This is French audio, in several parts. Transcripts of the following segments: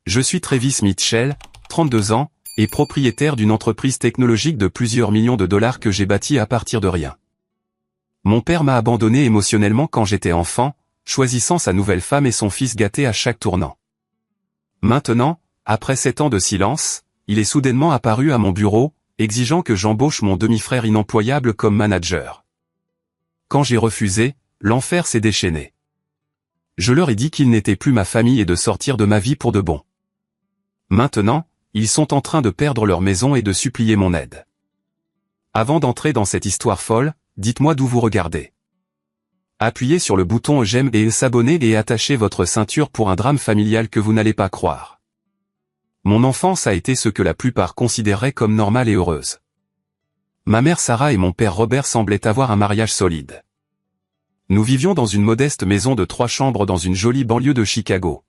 Je suis Travis Mitchell, 32 ans, et propriétaire d'une entreprise technologique de plusieurs millions de dollars que j'ai bâtie à partir de rien. Mon père m'a abandonné émotionnellement quand j'étais enfant, choisissant sa nouvelle femme et son fils gâté à chaque tournant. Maintenant, après 7 ans de silence, il est soudainement apparu à mon bureau, exigeant que j'embauche mon demi-frère inemployable comme manager. Quand j'ai refusé, l'enfer s'est déchaîné. Je leur ai dit qu'ils n'étaient plus ma famille et de sortir de ma vie pour de bon. Maintenant, ils sont en train de perdre leur maison et de supplier mon aide. Avant d'entrer dans cette histoire folle, dites-moi d'où vous regardez. Appuyez sur le bouton j'aime et s'abonner et attachez votre ceinture pour un drame familial que vous n'allez pas croire. Mon enfance a été ce que la plupart considéraient comme normale et heureuse. Ma mère Sarah et mon père Robert semblaient avoir un mariage solide. Nous vivions dans une modeste maison de 3 chambres dans une jolie banlieue de Chicago.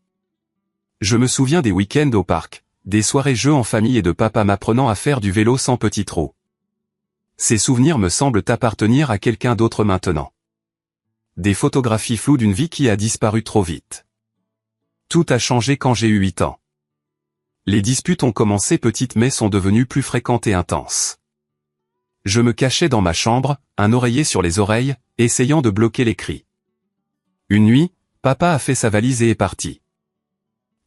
Je me souviens des week-ends au parc, des soirées jeux en famille et de papa m'apprenant à faire du vélo sans petit trou. Ces souvenirs me semblent appartenir à quelqu'un d'autre maintenant. Des photographies floues d'une vie qui a disparu trop vite. Tout a changé quand j'ai eu 8 ans. Les disputes ont commencé petites mais sont devenues plus fréquentes et intenses. Je me cachais dans ma chambre, un oreiller sur les oreilles, essayant de bloquer les cris. Une nuit, papa a fait sa valise et est parti.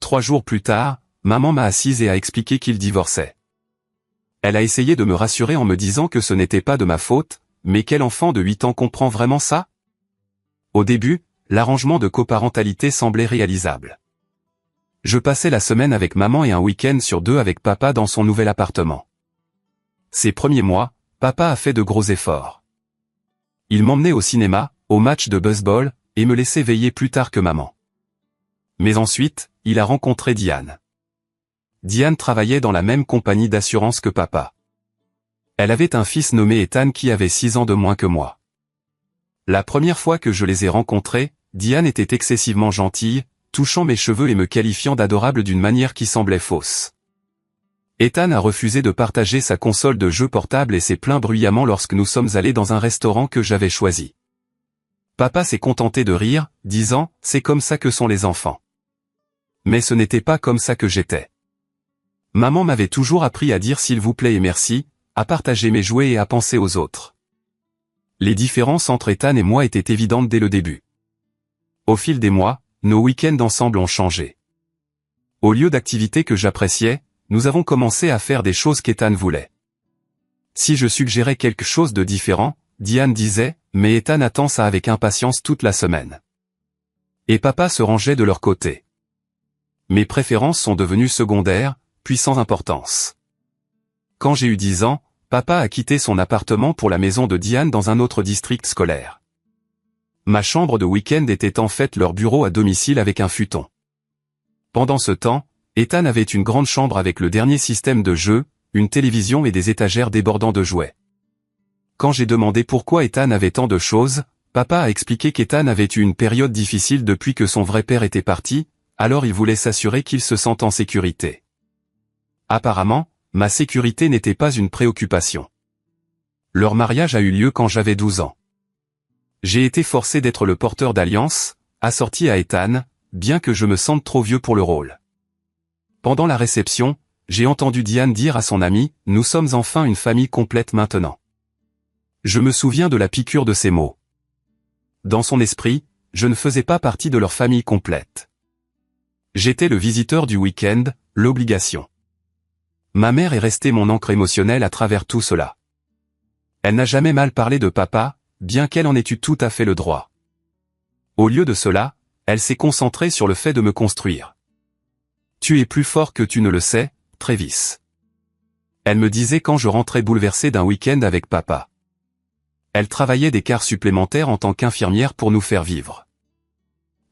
3 jours plus tard, maman m'a assise et a expliqué qu'il divorçait. Elle a essayé de me rassurer en me disant que ce n'était pas de ma faute, mais quel enfant de 8 ans comprend vraiment ça? Au début, l'arrangement de coparentalité semblait réalisable. Je passais la semaine avec maman et un week-end sur 2 avec papa dans son nouvel appartement. Ces premiers mois, papa a fait de gros efforts. Il m'emmenait au cinéma, au match de baseball, et me laissait veiller plus tard que maman. Mais ensuite, il a rencontré Diane. Diane travaillait dans la même compagnie d'assurance que papa. Elle avait un fils nommé Ethan qui avait 6 ans de moins que moi. La première fois que je les ai rencontrés, Diane était excessivement gentille, touchant mes cheveux et me qualifiant d'adorable d'une manière qui semblait fausse. Ethan a refusé de partager sa console de jeux portable et s'est plaint bruyamment lorsque nous sommes allés dans un restaurant que j'avais choisi. Papa s'est contenté de rire, disant « C'est comme ça que sont les enfants ». Mais ce n'était pas comme ça que j'étais. Maman m'avait toujours appris à dire s'il vous plaît et merci, à partager mes jouets et à penser aux autres. Les différences entre Ethan et moi étaient évidentes dès le début. Au fil des mois, nos week-ends ensemble ont changé. Au lieu d'activités que j'appréciais, nous avons commencé à faire des choses qu'Ethan voulait. Si je suggérais quelque chose de différent, Diane disait « Mais Ethan attend ça avec impatience toute la semaine. » Et papa se rangeait de leur côté. Mes préférences sont devenues secondaires, puis sans importance. Quand j'ai eu 10 ans, papa a quitté son appartement pour la maison de Diane dans un autre district scolaire. Ma chambre de week-end était en fait leur bureau à domicile avec un futon. Pendant ce temps, Ethan avait une grande chambre avec le dernier système de jeu, une télévision et des étagères débordant de jouets. Quand j'ai demandé pourquoi Ethan avait tant de choses, papa a expliqué qu'Ethan avait eu une période difficile depuis que son vrai père était parti, alors il voulait s'assurer qu'il se sente en sécurité. Apparemment, ma sécurité n'était pas une préoccupation. Leur mariage a eu lieu quand j'avais 12 ans. J'ai été forcé d'être le porteur d'alliance, assorti à Ethan, bien que je me sente trop vieux pour le rôle. Pendant la réception, j'ai entendu Diane dire à son ami « Nous sommes enfin une famille complète maintenant ». Je me souviens de la piqûre de ces mots. Dans son esprit, je ne faisais pas partie de leur famille complète. J'étais le visiteur du week-end, l'obligation. Ma mère est restée mon ancre émotionnelle à travers tout cela. Elle n'a jamais mal parlé de papa, bien qu'elle en ait eu tout à fait le droit. Au lieu de cela, elle s'est concentrée sur le fait de me construire. Tu es plus fort que tu ne le sais, Travis. Elle me disait quand je rentrais bouleversé d'un week-end avec papa. Elle travaillait des quarts supplémentaires en tant qu'infirmière pour nous faire vivre.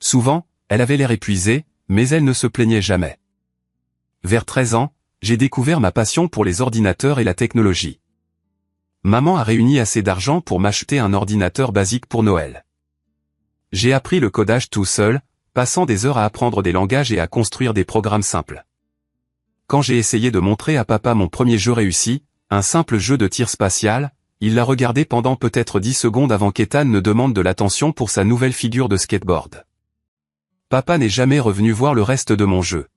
Souvent, elle avait l'air épuisée, mais elle ne se plaignait jamais. Vers 13 ans, j'ai découvert ma passion pour les ordinateurs et la technologie. Maman a réuni assez d'argent pour m'acheter un ordinateur basique pour Noël. J'ai appris le codage tout seul, passant des heures à apprendre des langages et à construire des programmes simples. Quand j'ai essayé de montrer à papa mon premier jeu réussi, un simple jeu de tir spatial, il l'a regardé pendant peut-être 10 secondes avant qu'Ethan ne demande de l'attention pour sa nouvelle figure de skateboard. Papa n'est jamais revenu voir le reste de mon jeu.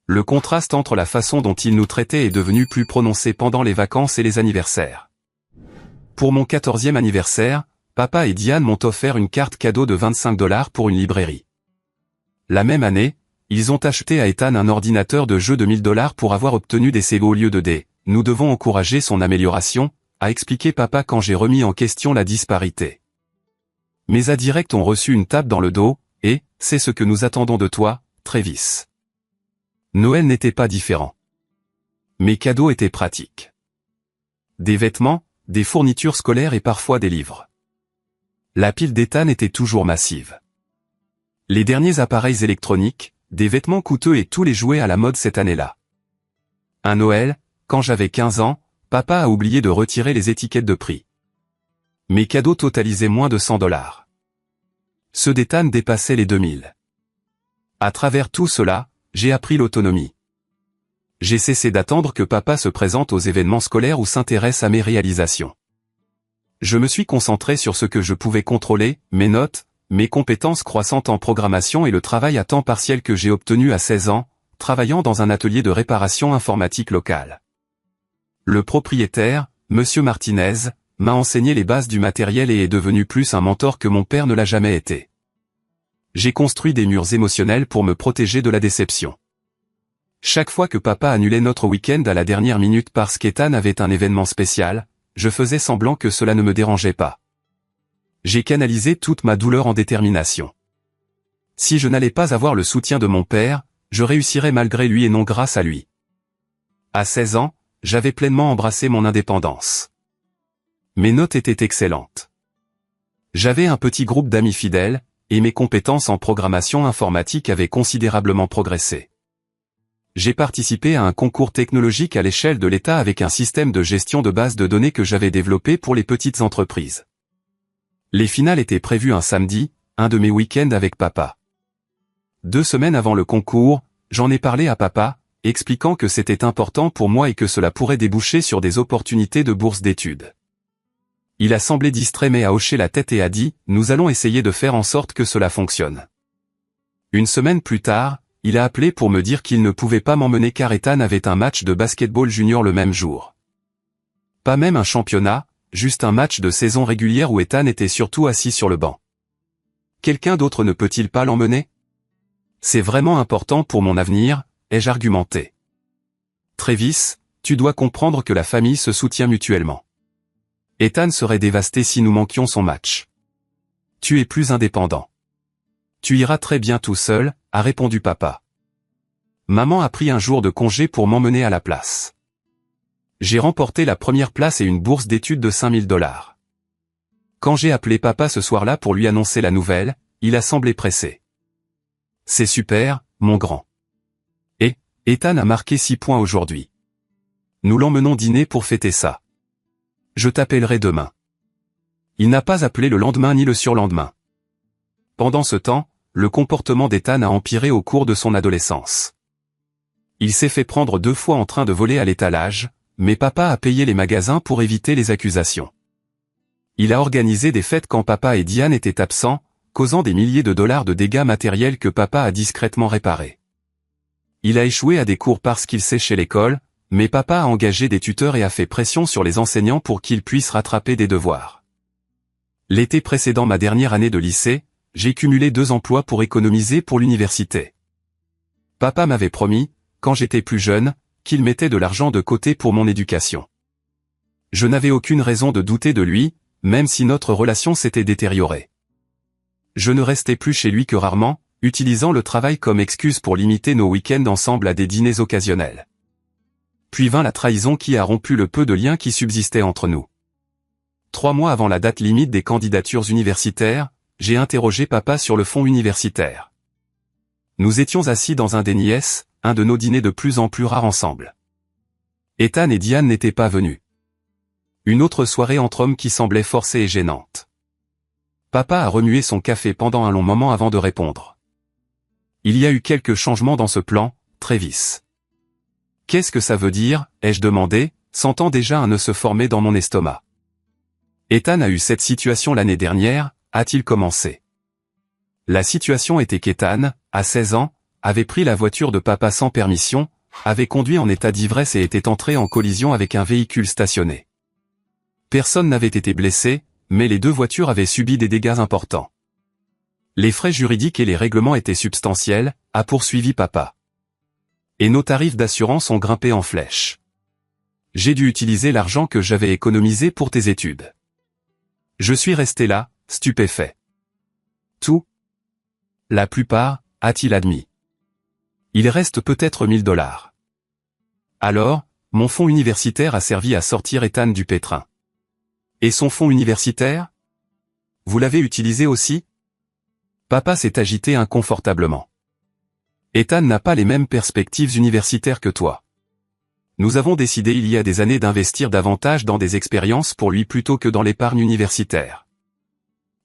Le contraste entre la façon dont il nous traitait est devenu plus prononcé pendant les vacances et les anniversaires. Pour mon 14e anniversaire, papa et Diane m'ont offert une carte cadeau de 25 $ pour une librairie. La même année, ils ont acheté à Ethan un ordinateur de jeu de 1000 $ pour avoir obtenu des C au lieu de D. Nous devons encourager son amélioration, a expliqué papa quand j'ai remis en question la disparité. Mes indirects ont reçu une tape dans le dos, et, c'est ce que nous attendons de toi, Travis. Noël n'était pas différent. Mes cadeaux étaient pratiques. Des vêtements, des fournitures scolaires et parfois des livres. La pile d'Ethan était toujours massive. Les derniers appareils électroniques, des vêtements coûteux et tous les jouets à la mode cette année-là. Un Noël, quand j'avais 15 ans, papa a oublié de retirer les étiquettes de prix. Mes cadeaux totalisaient moins de 100 $. Ceux d'Ethan dépassaient les 2000. À travers tout cela, j'ai appris l'autonomie. J'ai cessé d'attendre que papa se présente aux événements scolaires ou s'intéresse à mes réalisations. Je me suis concentré sur ce que je pouvais contrôler, mes notes, mes compétences croissantes en programmation et le travail à temps partiel que j'ai obtenu à 16 ans, travaillant dans un atelier de réparation informatique local. Le propriétaire, Monsieur Martinez, m'a enseigné les bases du matériel et est devenu plus un mentor que mon père ne l'a jamais été. J'ai construit des murs émotionnels pour me protéger de la déception. Chaque fois que papa annulait notre week-end à la dernière minute parce qu'Ethan avait un événement spécial, je faisais semblant que cela ne me dérangeait pas. J'ai canalisé toute ma douleur en détermination. Si je n'allais pas avoir le soutien de mon père, je réussirais malgré lui et non grâce à lui. À 16 ans, j'avais pleinement embrassé mon indépendance. Mes notes étaient excellentes. J'avais un petit groupe d'amis fidèles, et mes compétences en programmation informatique avaient considérablement progressé. J'ai participé à un concours technologique à l'échelle de l'État avec un système de gestion de base de données que j'avais développé pour les petites entreprises. Les finales étaient prévues un samedi, un de mes week-ends avec papa. 2 semaines avant le concours, j'en ai parlé à papa, expliquant que c'était important pour moi et que cela pourrait déboucher sur des opportunités de bourse d'études. Il a semblé distrait mais a hoché la tête et a dit « Nous allons essayer de faire en sorte que cela fonctionne ». Une semaine plus tard, il a appelé pour me dire qu'il ne pouvait pas m'emmener car Ethan avait un match de basketball junior le même jour. Pas même un championnat, juste un match de saison régulière où Ethan était surtout assis sur le banc. Quelqu'un d'autre ne peut-il pas l'emmener? C'est vraiment important pour mon avenir, ai-je argumenté. Travis, tu dois comprendre que la famille se soutient mutuellement. Ethan serait dévasté si nous manquions son match. Tu es plus indépendant. Tu iras très bien tout seul, a répondu papa. Maman a pris un jour de congé pour m'emmener à la place. J'ai remporté la première place et une bourse d'études de 5000 $. Quand j'ai appelé papa ce soir-là pour lui annoncer la nouvelle, il a semblé pressé. C'est super, mon grand. Et, Ethan a marqué 6 points aujourd'hui. Nous l'emmenons dîner pour fêter ça. Je t'appellerai demain. Il n'a pas appelé le lendemain ni le surlendemain. Pendant ce temps, le comportement d'Ethan a empiré au cours de son adolescence. Il s'est fait prendre 2 fois en train de voler à l'étalage, mais papa a payé les magasins pour éviter les accusations. Il a organisé des fêtes quand papa et Diane étaient absents, causant des milliers de dollars de dégâts matériels que papa a discrètement réparés. Il a échoué à des cours parce qu'il séchait l'école, mais papa a engagé des tuteurs et a fait pression sur les enseignants pour qu'ils puissent rattraper des devoirs. L'été précédant ma dernière année de lycée, j'ai cumulé 2 emplois pour économiser pour l'université. Papa m'avait promis, quand j'étais plus jeune, qu'il mettait de l'argent de côté pour mon éducation. Je n'avais aucune raison de douter de lui, même si notre relation s'était détériorée. Je ne restais plus chez lui que rarement, utilisant le travail comme excuse pour limiter nos week-ends ensemble à des dîners occasionnels. Puis vint la trahison qui a rompu le peu de lien qui subsistait entre nous. 3 mois avant la date limite des candidatures universitaires, j'ai interrogé papa sur le fond universitaire. Nous étions assis dans un des nièces, un de nos dîners de plus en plus rares ensemble. Ethan et Diane n'étaient pas venus. Une autre soirée entre hommes qui semblait forcée et gênante. Papa a remué son café pendant un long moment avant de répondre. Il y a eu quelques changements dans ce plan, Travis. Qu'est-ce que ça veut dire, ai-je demandé, sentant déjà un nœud se former dans mon estomac. Ethan a eu cette situation l'année dernière, a-t-il commencé. La situation était qu'Ethan, à 16 ans, avait pris la voiture de papa sans permission, avait conduit en état d'ivresse et était entré en collision avec un véhicule stationné. Personne n'avait été blessé, mais les deux voitures avaient subi des dégâts importants. Les frais juridiques et les règlements étaient substantiels, a poursuivi papa. Et nos tarifs d'assurance ont grimpé en flèche. J'ai dû utiliser l'argent que j'avais économisé pour tes études. Je suis resté là, stupéfait. Tout? La plupart, a-t-il admis. Il reste peut-être $1000. Alors, mon fonds universitaire a servi à sortir Ethan du pétrin. Et son fonds universitaire? Vous l'avez utilisé aussi? Papa s'est agité inconfortablement. Ethan n'a pas les mêmes perspectives universitaires que toi. Nous avons décidé il y a des années d'investir davantage dans des expériences pour lui plutôt que dans l'épargne universitaire.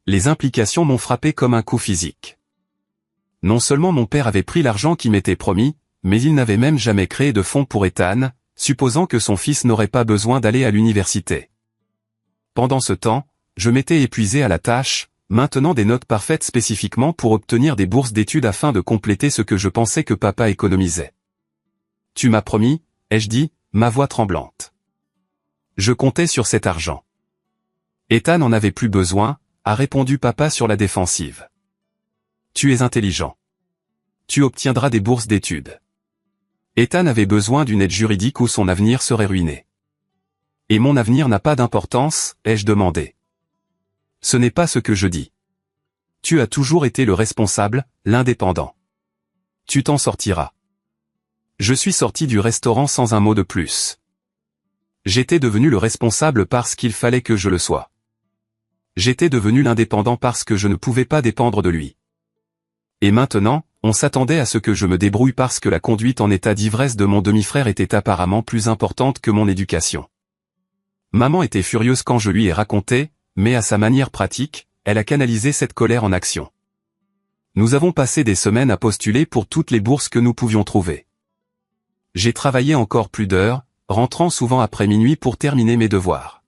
Les implications m'ont frappé comme un coup physique. Non seulement mon père avait pris l'argent qui m'était promis, mais il n'avait même jamais créé de fonds pour Ethan, supposant que son fils n'aurait pas besoin d'aller à l'université. Pendant ce temps, je m'étais épuisé à la tâche, maintenant des notes parfaites spécifiquement pour obtenir des bourses d'études afin de compléter ce que je pensais que papa économisait. Tu m'as promis, ai-je dit, ma voix tremblante. Je comptais sur cet argent. Ethan n'en avait plus besoin, a répondu papa sur la défensive. Tu es intelligent. Tu obtiendras des bourses d'études. Ethan avait besoin d'une aide juridique ou son avenir serait ruiné. Et mon avenir n'a pas d'importance, ai-je demandé. Ce n'est pas ce que je dis. Tu as toujours été le responsable, l'indépendant. Tu t'en sortiras. Je suis sorti du restaurant sans un mot de plus. J'étais devenu le responsable parce qu'il fallait que je le sois. J'étais devenu l'indépendant parce que je ne pouvais pas dépendre de lui. Et maintenant, on s'attendait à ce que je me débrouille parce que la conduite en état d'ivresse de mon demi-frère était apparemment plus importante que mon éducation. Maman était furieuse quand je lui ai raconté, mais à sa manière pratique, elle a canalisé cette colère en action. Nous avons passé des semaines à postuler pour toutes les bourses que nous pouvions trouver. J'ai travaillé encore plus d'heures, rentrant souvent après minuit pour terminer mes devoirs.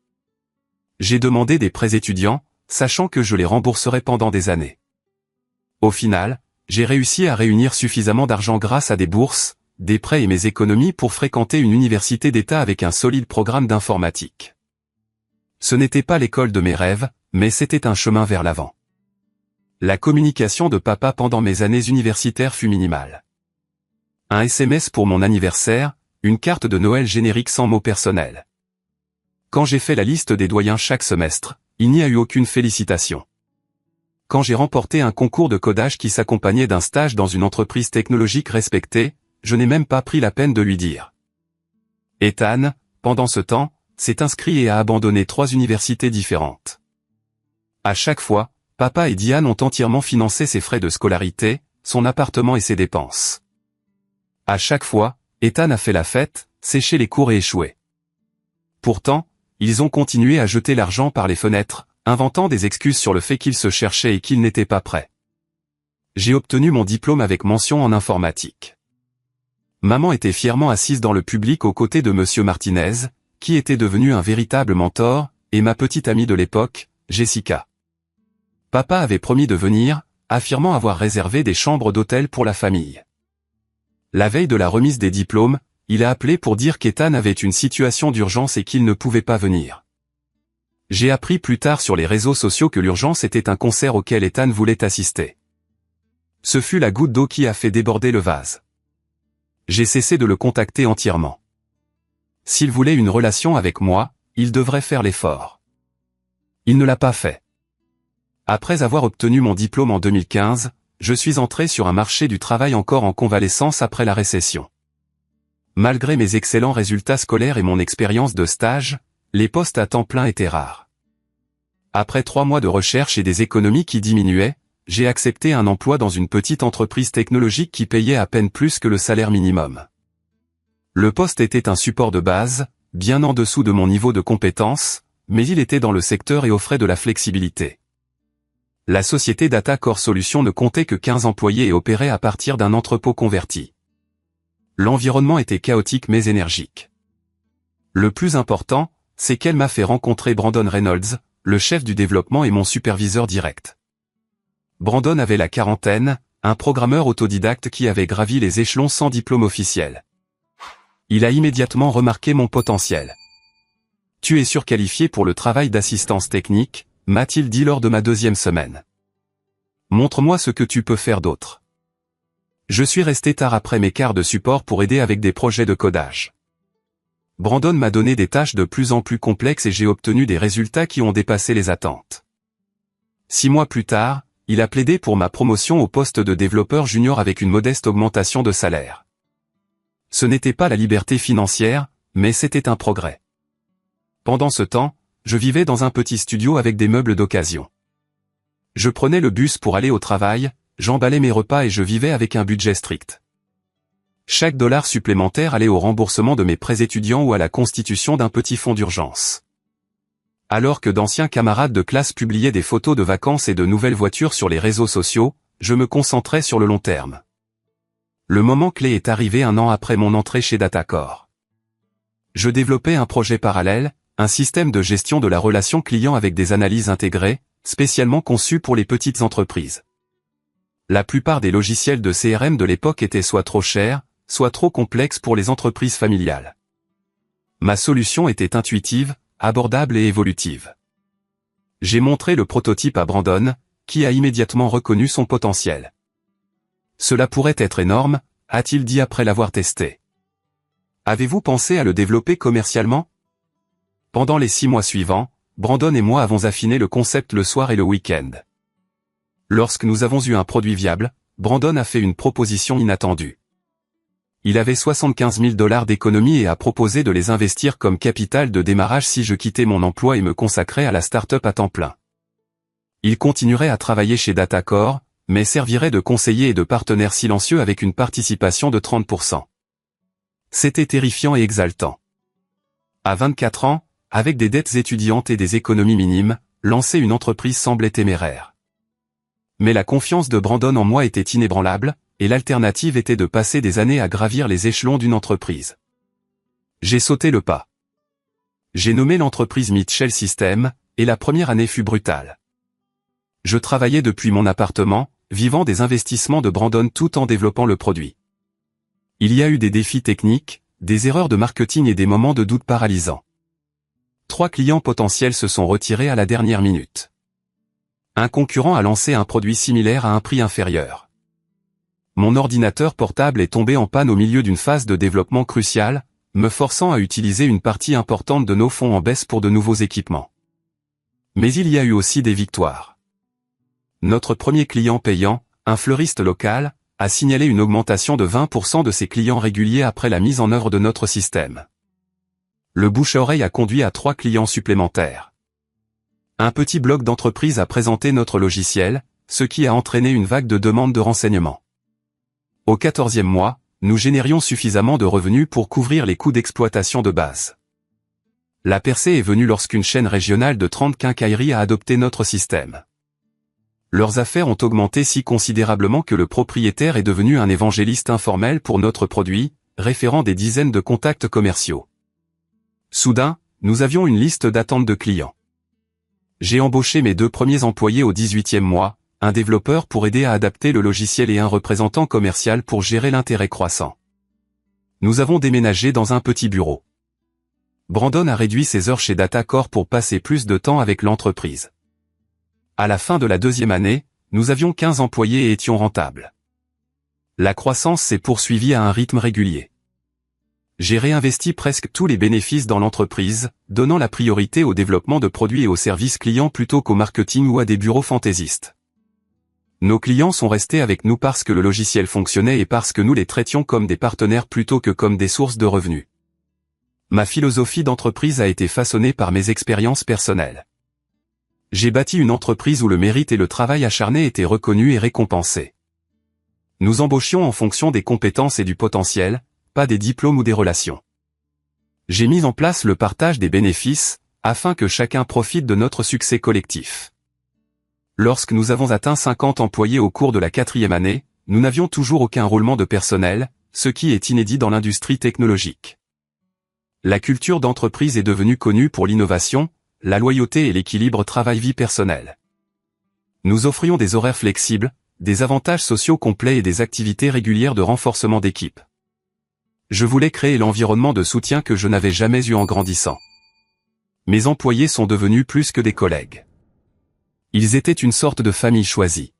J'ai demandé des prêts étudiants, sachant que je les rembourserais pendant des années. Au final, j'ai réussi à réunir suffisamment d'argent grâce à des bourses, des prêts et mes économies pour fréquenter une université d'État avec un solide programme d'informatique. Ce n'était pas l'école de mes rêves, mais c'était un chemin vers l'avant. La communication de papa pendant mes années universitaires fut minimale. Un SMS pour mon anniversaire, une carte de Noël générique sans mots personnels. Quand j'ai fait la liste des doyens chaque semestre, il n'y a eu aucune félicitation. Quand j'ai remporté un concours de codage qui s'accompagnait d'un stage dans une entreprise technologique respectée, je n'ai même pas pris la peine de lui dire. Ethan, pendant ce temps, s'est inscrit et a abandonné 3 universités différentes. À chaque fois, papa et Diane ont entièrement financé ses frais de scolarité, son appartement et ses dépenses. À chaque fois, Ethan a fait la fête, séché les cours et échoué. Pourtant, ils ont continué à jeter l'argent par les fenêtres, inventant des excuses sur le fait qu'ils se cherchaient et qu'ils n'étaient pas prêts. J'ai obtenu mon diplôme avec mention en informatique. Maman était fièrement assise dans le public aux côtés de Monsieur Martinez, qui était devenu un véritable mentor, et ma petite amie de l'époque, Jessica. Papa avait promis de venir, affirmant avoir réservé des chambres d'hôtel pour la famille. La veille de la remise des diplômes, il a appelé pour dire qu'Ethan avait une situation d'urgence et qu'il ne pouvait pas venir. J'ai appris plus tard sur les réseaux sociaux que l'urgence était un concert auquel Ethan voulait assister. Ce fut la goutte d'eau qui a fait déborder le vase. J'ai cessé de le contacter entièrement. S'il voulait une relation avec moi, il devrait faire l'effort. Il ne l'a pas fait. Après avoir obtenu mon diplôme en 2015, je suis entré sur un marché du travail encore en convalescence après la récession. Malgré mes excellents résultats scolaires et mon expérience de stage, les postes à temps plein étaient rares. Après 3 mois de recherche et des économies qui diminuaient, j'ai accepté un emploi dans une petite entreprise technologique qui payait à peine plus que le salaire minimum. Le poste était un support de base, bien en dessous de mon niveau de compétence, mais il était dans le secteur et offrait de la flexibilité. La société Data Core Solutions ne comptait que 15 employés et opérait à partir d'un entrepôt converti. L'environnement était chaotique mais énergique. Le plus important, c'est qu'elle m'a fait rencontrer Brandon Reynolds, le chef du développement et mon superviseur direct. Brandon avait la quarantaine, un programmeur autodidacte qui avait gravi les échelons sans diplôme officiel. Il a immédiatement remarqué mon potentiel. « Tu es surqualifié pour le travail d'assistance technique », m'a-t-il dit lors de ma 2e semaine. « Montre-moi ce que tu peux faire d'autre. » Je suis resté tard après mes quarts de support pour aider avec des projets de codage. Brandon m'a donné des tâches de plus en plus complexes et j'ai obtenu des résultats qui ont dépassé les attentes. 6 mois plus tard, il a plaidé pour ma promotion au poste de développeur junior avec une modeste augmentation de salaire. Ce n'était pas la liberté financière, mais c'était un progrès. Pendant ce temps, je vivais dans un petit studio avec des meubles d'occasion. Je prenais le bus pour aller au travail, j'emballais mes repas et je vivais avec un budget strict. Chaque dollar supplémentaire allait au remboursement de mes prêts étudiants ou à la constitution d'un petit fonds d'urgence. Alors que d'anciens camarades de classe publiaient des photos de vacances et de nouvelles voitures sur les réseaux sociaux, je me concentrais sur le long terme. Le moment clé est arrivé 1 an après mon entrée chez Datacore. Je développais un projet parallèle, un système de gestion de la relation client avec des analyses intégrées, spécialement conçu pour les petites entreprises. La plupart des logiciels de CRM de l'époque étaient soit trop chers, soit trop complexes pour les entreprises familiales. Ma solution était intuitive, abordable et évolutive. J'ai montré le prototype à Brandon, qui a immédiatement reconnu son potentiel. « Cela pourrait être énorme », a-t-il dit après l'avoir testé. « Avez-vous pensé à le développer commercialement ?» Pendant les 6 mois suivants, Brandon et moi avons affiné le concept le soir et le week-end. Lorsque nous avons eu un produit viable, Brandon a fait une proposition inattendue. Il avait 75 000 $ d'économie et a proposé de les investir comme capital de démarrage si je quittais mon emploi et me consacrais à la start-up à temps plein. Il continuerait à travailler chez Datacore, mais servirait de conseiller et de partenaire silencieux avec une participation de 30%. C'était terrifiant et exaltant. À 24 ans, avec des dettes étudiantes et des économies minimes, lancer une entreprise semblait téméraire. Mais la confiance de Brandon en moi était inébranlable, et l'alternative était de passer des années à gravir les échelons d'une entreprise. J'ai sauté le pas. J'ai nommé l'entreprise Mitchell Systems, et la première année fut brutale. Je travaillais depuis mon appartement, vivant des investissements de Brandon tout en développant le produit. Il y a eu des défis techniques, des erreurs de marketing et des moments de doute paralysants. 3 clients potentiels se sont retirés à la dernière minute. Un concurrent a lancé un produit similaire à un prix inférieur. Mon ordinateur portable est tombé en panne au milieu d'une phase de développement cruciale, me forçant à utiliser une partie importante de nos fonds en baisse pour de nouveaux équipements. Mais il y a eu aussi des victoires. Notre premier client payant, un fleuriste local, a signalé une augmentation de 20% de ses clients réguliers après la mise en œuvre de notre système. Le bouche-à-oreille a conduit à 3 clients supplémentaires. Un petit blog d'entreprise a présenté notre logiciel, ce qui a entraîné une vague de demandes de renseignements. Au 14e mois, nous générions suffisamment de revenus pour couvrir les coûts d'exploitation de base. La percée est venue lorsqu'une chaîne régionale de 30 quincailleries a adopté notre système. Leurs affaires ont augmenté si considérablement que le propriétaire est devenu un évangéliste informel pour notre produit, référant des dizaines de contacts commerciaux. Soudain, nous avions une liste d'attente de clients. J'ai embauché mes 2 premiers employés au 18e mois, un développeur pour aider à adapter le logiciel et un représentant commercial pour gérer l'intérêt croissant. Nous avons déménagé dans un petit bureau. Brandon a réduit ses heures chez Datacore pour passer plus de temps avec l'entreprise. À la fin de la 2e année, nous avions 15 employés et étions rentables. La croissance s'est poursuivie à un rythme régulier. J'ai réinvesti presque tous les bénéfices dans l'entreprise, donnant la priorité au développement de produits et aux services clients plutôt qu'au marketing ou à des bureaux fantaisistes. Nos clients sont restés avec nous parce que le logiciel fonctionnait et parce que nous les traitions comme des partenaires plutôt que comme des sources de revenus. Ma philosophie d'entreprise a été façonnée par mes expériences personnelles. J'ai bâti une entreprise où le mérite et le travail acharné étaient reconnus et récompensés. Nous embauchions en fonction des compétences et du potentiel, pas des diplômes ou des relations. J'ai mis en place le partage des bénéfices, afin que chacun profite de notre succès collectif. Lorsque nous avons atteint 50 employés au cours de la 4e année, nous n'avions toujours aucun roulement de personnel, ce qui est inédit dans l'industrie technologique. La culture d'entreprise est devenue connue pour l'innovation, la loyauté et l'équilibre travail-vie personnelle. Nous offrions des horaires flexibles, des avantages sociaux complets et des activités régulières de renforcement d'équipe. Je voulais créer l'environnement de soutien que je n'avais jamais eu en grandissant. Mes employés sont devenus plus que des collègues. Ils étaient une sorte de famille choisie.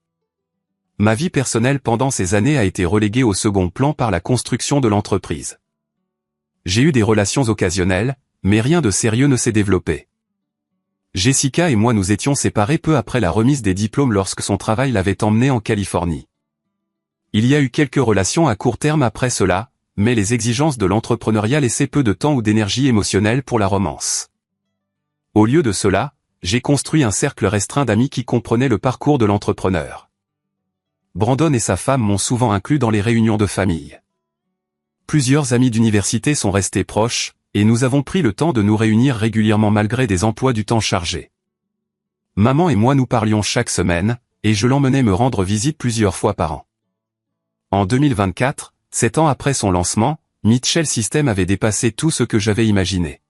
Ma vie personnelle pendant ces années a été reléguée au second plan par la construction de l'entreprise. J'ai eu des relations occasionnelles, mais rien de sérieux ne s'est développé. Jessica et moi nous étions séparés peu après la remise des diplômes lorsque son travail l'avait emmenée en Californie. Il y a eu quelques relations à court terme après cela, mais les exigences de l'entrepreneuriat laissaient peu de temps ou d'énergie émotionnelle pour la romance. Au lieu de cela, j'ai construit un cercle restreint d'amis qui comprenaient le parcours de l'entrepreneur. Brandon et sa femme m'ont souvent inclus dans les réunions de famille. Plusieurs amis d'université sont restés proches, et nous avons pris le temps de nous réunir régulièrement malgré des emplois du temps chargés. Maman et moi nous parlions chaque semaine, et je l'emmenais me rendre visite plusieurs fois par an. En 2024, 7 ans après son lancement, Mitchell System avait dépassé tout ce que j'avais imaginé.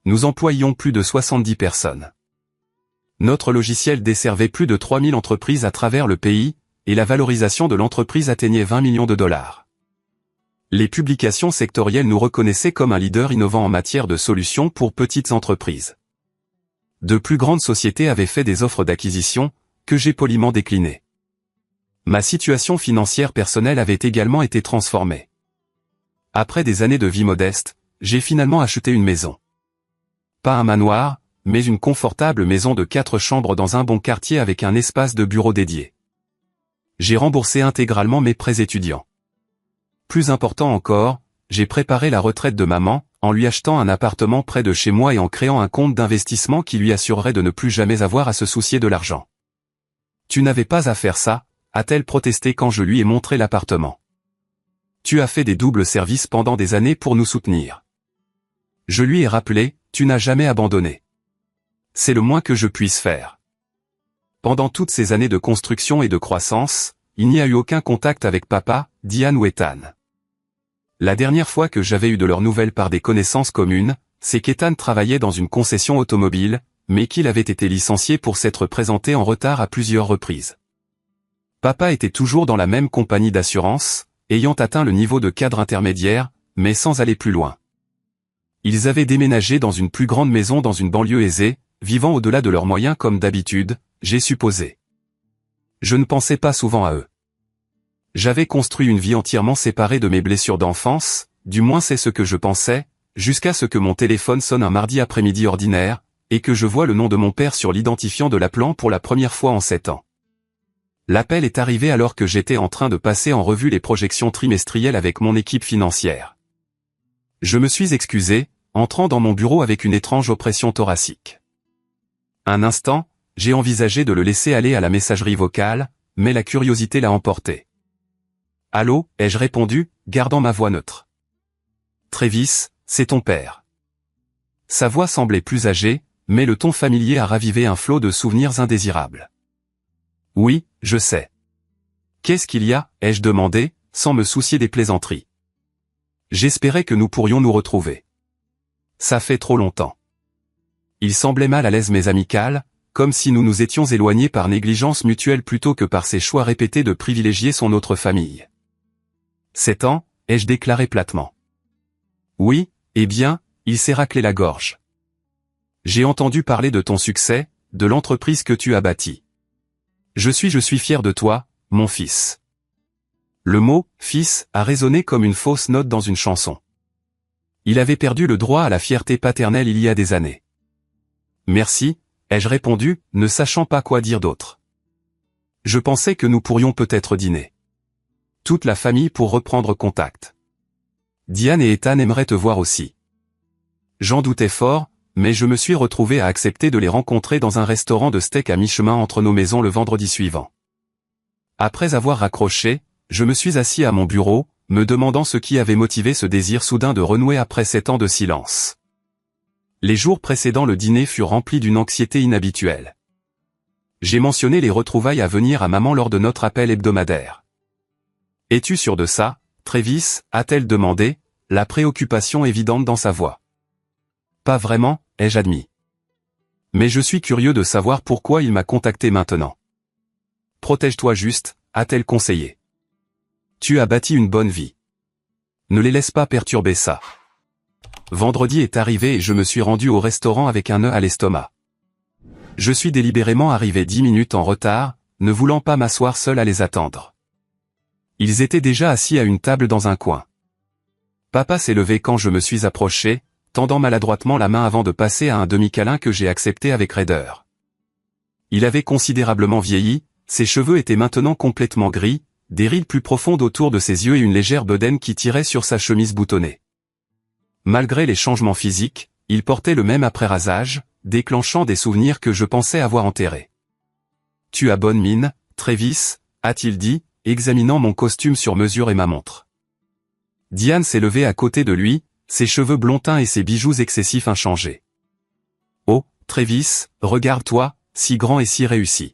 Nous employions plus de 70 personnes. Notre logiciel desservait plus de 3000 entreprises à travers le pays, et la valorisation de l'entreprise atteignait 20 millions de dollars. Les publications sectorielles nous reconnaissaient comme un leader innovant en matière de solutions pour petites entreprises. De plus grandes sociétés avaient fait des offres d'acquisition, que j'ai poliment déclinées. Ma situation financière personnelle avait également été transformée. Après des années de vie modeste, j'ai finalement acheté une maison. Pas un manoir, mais une confortable maison de 4 chambres dans un bon quartier avec un espace de bureau dédié. J'ai remboursé intégralement mes prêts étudiants. Plus important encore, j'ai préparé la retraite de maman, en lui achetant un appartement près de chez moi et en créant un compte d'investissement qui lui assurerait de ne plus jamais avoir à se soucier de l'argent. « Tu n'avais pas à faire ça », a-t-elle protesté quand je lui ai montré l'appartement. « Tu as fait des doubles services pendant des années pour nous soutenir. » Je lui ai rappelé, « Tu n'as jamais abandonné. C'est le moins que je puisse faire. » Pendant toutes ces années de construction et de croissance, il n'y a eu aucun contact avec papa, Diane ou Ethan. La dernière fois que j'avais eu de leurs nouvelles par des connaissances communes, c'est qu'Ethan travaillait dans une concession automobile, mais qu'il avait été licencié pour s'être présenté en retard à plusieurs reprises. Papa était toujours dans la même compagnie d'assurance, ayant atteint le niveau de cadre intermédiaire, mais sans aller plus loin. Ils avaient déménagé dans une plus grande maison dans une banlieue aisée, vivant au-delà de leurs moyens comme d'habitude, j'ai supposé. Je ne pensais pas souvent à eux. J'avais construit une vie entièrement séparée de mes blessures d'enfance, du moins c'est ce que je pensais, jusqu'à ce que mon téléphone sonne un mardi après-midi ordinaire, et que je vois le nom de mon père sur l'identifiant de l'appelant pour la première fois en 7 ans. L'appel est arrivé alors que j'étais en train de passer en revue les projections trimestrielles avec mon équipe financière. Je me suis excusé, entrant dans mon bureau avec une étrange oppression thoracique. Un instant, j'ai envisagé de le laisser aller à la messagerie vocale, mais la curiosité l'a emporté. « Allô » ai-je répondu, gardant ma voix neutre. « Travis, c'est ton père. » Sa voix semblait plus âgée, mais le ton familier a ravivé un flot de souvenirs indésirables. « Oui, je sais. »« Qu'est-ce qu'il y a » ai-je demandé, sans me soucier des plaisanteries. J'espérais que nous pourrions nous retrouver. Ça fait trop longtemps. Il semblait mal à l'aise mais amical, comme si nous nous étions éloignés par négligence mutuelle plutôt que par ses choix répétés de privilégier son autre famille. 7 ans, ai-je déclaré platement. Oui, eh bien, il s'est raclé la gorge. J'ai entendu parler de ton succès, de l'entreprise que tu as bâtie. Je suis fier de toi, mon fils. Le mot « fils » a résonné comme une fausse note dans une chanson. Il avait perdu le droit à la fierté paternelle il y a des années. Merci, ai-je répondu, ne sachant pas quoi dire d'autre. Je pensais que nous pourrions peut-être dîner. Toute la famille pour reprendre contact. Diane et Ethan aimeraient te voir aussi. J'en doutais fort, mais je me suis retrouvé à accepter de les rencontrer dans un restaurant de steak à mi-chemin entre nos maisons le vendredi suivant. Après avoir raccroché, je me suis assis à mon bureau, me demandant ce qui avait motivé ce désir soudain de renouer après 7 ans de silence. Les jours précédant le dîner furent remplis d'une anxiété inhabituelle. J'ai mentionné les retrouvailles à venir à maman lors de notre appel hebdomadaire. « Es-tu sûr de ça, Travis » a-t-elle demandé, la préoccupation évidente dans sa voix. « Pas vraiment » ai-je admis. « Mais je suis curieux de savoir pourquoi il m'a contacté maintenant. » protège-toi juste, a-t-elle conseillé. Tu as bâti une bonne vie. Ne les laisse pas perturber ça. Vendredi est arrivé et je me suis rendu au restaurant avec un nœud à l'estomac. Je suis délibérément arrivé 10 minutes en retard, ne voulant pas m'asseoir seul à les attendre. Ils étaient déjà assis à une table dans un coin. Papa s'est levé quand je me suis approché, tendant maladroitement la main avant de passer à un demi-câlin que j'ai accepté avec raideur. Il avait considérablement vieilli, ses cheveux étaient maintenant complètement gris, des rides plus profondes autour de ses yeux et une légère bedaine qui tirait sur sa chemise boutonnée. Malgré les changements physiques, il portait le même après-rasage, déclenchant des souvenirs que je pensais avoir enterrés. « Tu as bonne mine, Travis », a-t-il dit, examinant mon costume sur mesure et ma montre. Diane s'est levée à côté de lui, ses cheveux blonds teints et ses bijoux excessifs inchangés. « Oh, Travis, regarde-toi, si grand et si réussi. »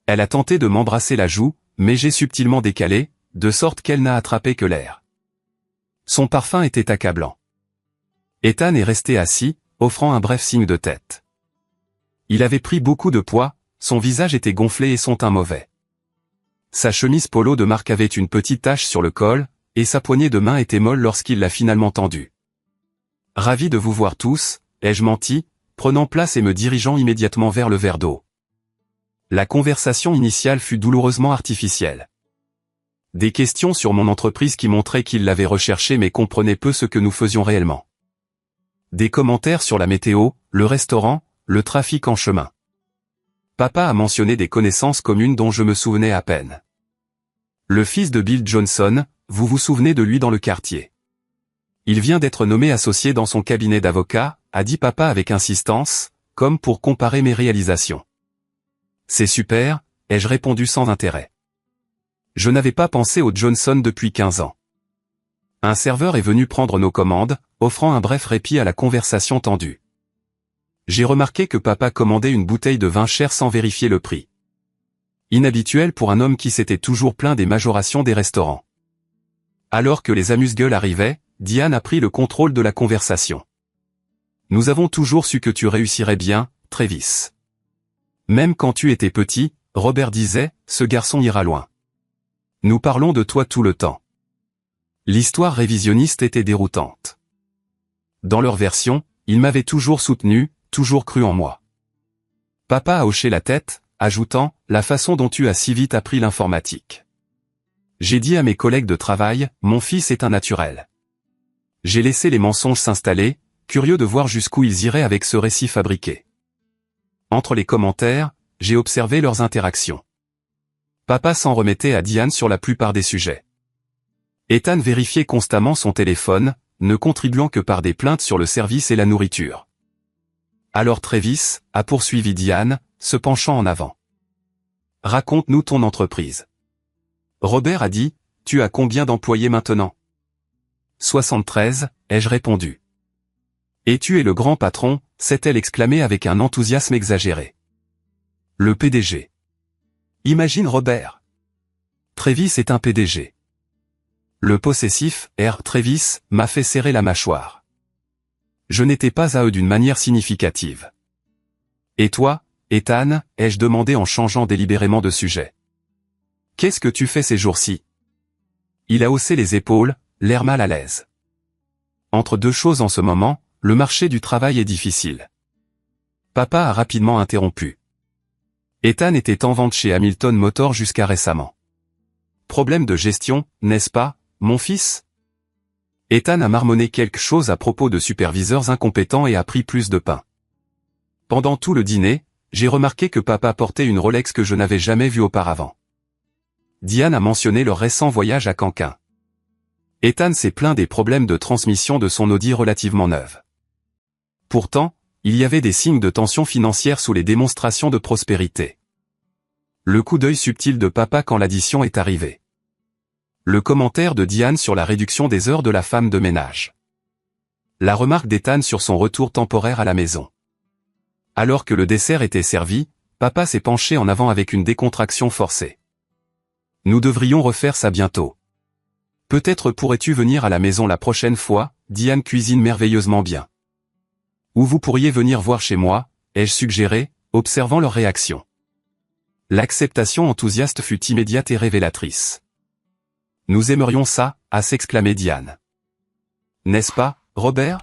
Elle a tenté de m'embrasser la joue, mais j'ai subtilement décalé, de sorte qu'elle n'a attrapé que l'air. Son parfum était accablant. Ethan est resté assis, offrant un bref signe de tête. Il avait pris beaucoup de poids, son visage était gonflé et son teint mauvais. Sa chemise polo de marque avait une petite tache sur le col, et sa poignée de main était molle lorsqu'il l'a finalement tendue. « Ravi de vous voir tous », ai-je menti, prenant place et me dirigeant immédiatement vers le verre d'eau. La conversation initiale fut douloureusement artificielle. Des questions sur mon entreprise qui montraient qu'il l'avait recherchée mais comprenait peu ce que nous faisions réellement. Des commentaires sur la météo, le restaurant, le trafic en chemin. Papa a mentionné des connaissances communes dont je me souvenais à peine. Le fils de Bill Johnson, vous vous souvenez de lui dans le quartier. Il vient d'être nommé associé dans son cabinet d'avocat, a dit papa avec insistance, comme pour comparer mes réalisations. C'est super, ai-je répondu sans intérêt. Je n'avais pas pensé au Johnson depuis 15 ans. Un serveur est venu prendre nos commandes, offrant un bref répit à la conversation tendue. J'ai remarqué que papa commandait une bouteille de vin cher sans vérifier le prix. Inhabituel pour un homme qui s'était toujours plaint des majorations des restaurants. Alors que les amuse-gueules arrivaient, Diane a pris le contrôle de la conversation. Nous avons toujours su que tu réussirais bien, Travis. Même quand tu étais petit, Robert disait, ce garçon ira loin. Nous parlons de toi tout le temps. L'histoire révisionniste était déroutante. Dans leur version, ils m'avaient toujours soutenu, toujours cru en moi. Papa a hoché la tête, ajoutant, la façon dont tu as si vite appris l'informatique. J'ai dit à mes collègues de travail, mon fils est un naturel. J'ai laissé les mensonges s'installer, curieux de voir jusqu'où ils iraient avec ce récit fabriqué. Entre les commentaires, j'ai observé leurs interactions. Papa s'en remettait à Diane sur la plupart des sujets. Ethan vérifiait constamment son téléphone, ne contribuant que par des plaintes sur le service et la nourriture. Alors Travis, a poursuivi Diane, se penchant en avant. Raconte-nous ton entreprise. Robert a dit, tu as combien d'employés maintenant? 73, ai-je répondu. Et tu es le grand patron, s'est-elle exclamée avec un enthousiasme exagéré. Le PDG. Imagine Robert. Travis est un PDG. Le possessif, R. Travis, m'a fait serrer la mâchoire. Je n'étais pas à eux d'une manière significative. Et toi, Ethan, ai-je demandé en changeant délibérément de sujet. Qu'est-ce que tu fais ces jours-ci? Il a haussé les épaules, l'air mal à l'aise. Entre deux choses en ce moment, le marché du travail est difficile. Papa a rapidement interrompu. Ethan était en vente chez Hamilton Motor jusqu'à récemment. Problème de gestion, n'est-ce pas, mon fils? Ethan a marmonné quelque chose à propos de superviseurs incompétents et a pris plus de pain. Pendant tout le dîner, j'ai remarqué que papa portait une Rolex que je n'avais jamais vue auparavant. Diane a mentionné leur récent voyage à Canquin. Ethan s'est plaint des problèmes de transmission de son Audi relativement neuve. Pourtant, il y avait des signes de tension financière sous les démonstrations de prospérité. Le coup d'œil subtil de papa quand l'addition est arrivée. Le commentaire de Diane sur la réduction des heures de la femme de ménage. La remarque d'Ethan sur son retour temporaire à la maison. Alors que le dessert était servi, papa s'est penché en avant avec une décontraction forcée. Nous devrions refaire ça bientôt. Peut-être pourrais-tu venir à la maison la prochaine fois, Diane cuisine merveilleusement bien. Ou vous pourriez venir voir chez moi, ai-je suggéré, observant leur réaction. L'acceptation enthousiaste fut immédiate et révélatrice. Nous aimerions ça, a s'exclamé Diane. N'est-ce pas, Robert?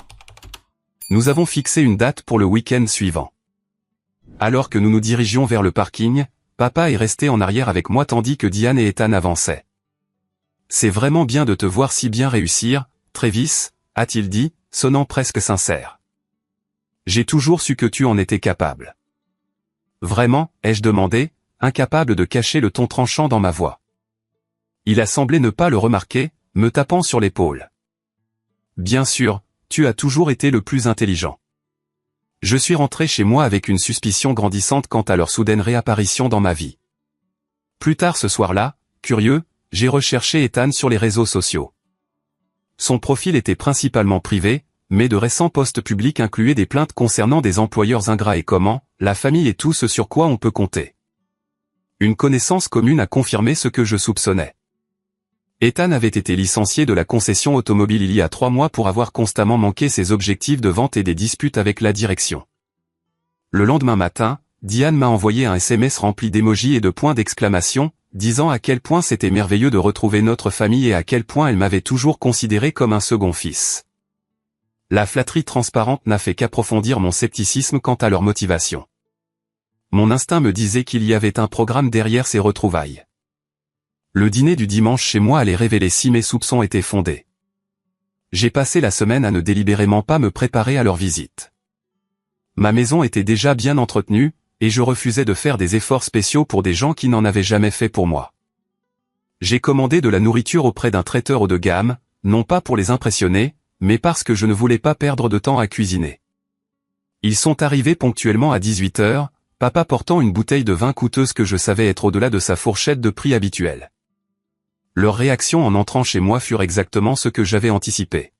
Nous avons fixé une date pour le week-end suivant. Alors que nous nous dirigions vers le parking, papa est resté en arrière avec moi tandis que Diane et Ethan avançaient. C'est vraiment bien de te voir si bien réussir, Travis, a-t-il dit, sonnant presque sincère. J'ai toujours su que tu en étais capable. Vraiment, ai-je demandé, incapable de cacher le ton tranchant dans ma voix. Il a semblé ne pas le remarquer, me tapant sur l'épaule. Bien sûr, tu as toujours été le plus intelligent. Je suis rentré chez moi avec une suspicion grandissante quant à leur soudaine réapparition dans ma vie. Plus tard ce soir-là, curieux, j'ai recherché Ethan sur les réseaux sociaux. Son profil était principalement privé, mais de récents posts publics incluaient des plaintes concernant des employeurs ingrats et comment, la famille et tout ce sur quoi on peut compter. Une connaissance commune a confirmé ce que je soupçonnais. Ethan avait été licencié de la concession automobile il y a 3 mois pour avoir constamment manqué ses objectifs de vente et des disputes avec la direction. Le lendemain matin, Diane m'a envoyé un SMS rempli d'émojis et de points d'exclamation, disant à quel point c'était merveilleux de retrouver notre famille et à quel point elle m'avait toujours considéré comme un second fils. La flatterie transparente n'a fait qu'approfondir mon scepticisme quant à leur motivation. Mon instinct me disait qu'il y avait un programme derrière ces retrouvailles. Le dîner du dimanche chez moi allait révéler si mes soupçons étaient fondés. J'ai passé la semaine à ne délibérément pas me préparer à leur visite. Ma maison était déjà bien entretenue, et je refusais de faire des efforts spéciaux pour des gens qui n'en avaient jamais fait pour moi. J'ai commandé de la nourriture auprès d'un traiteur haut de gamme, non pas pour les impressionner, mais parce que je ne voulais pas perdre de temps à cuisiner. Ils sont arrivés ponctuellement à 18 h, papa portant une bouteille de vin coûteuse que je savais être au-delà de sa fourchette de prix habituelle. Leurs réactions en entrant chez moi furent exactement ce que j'avais anticipé.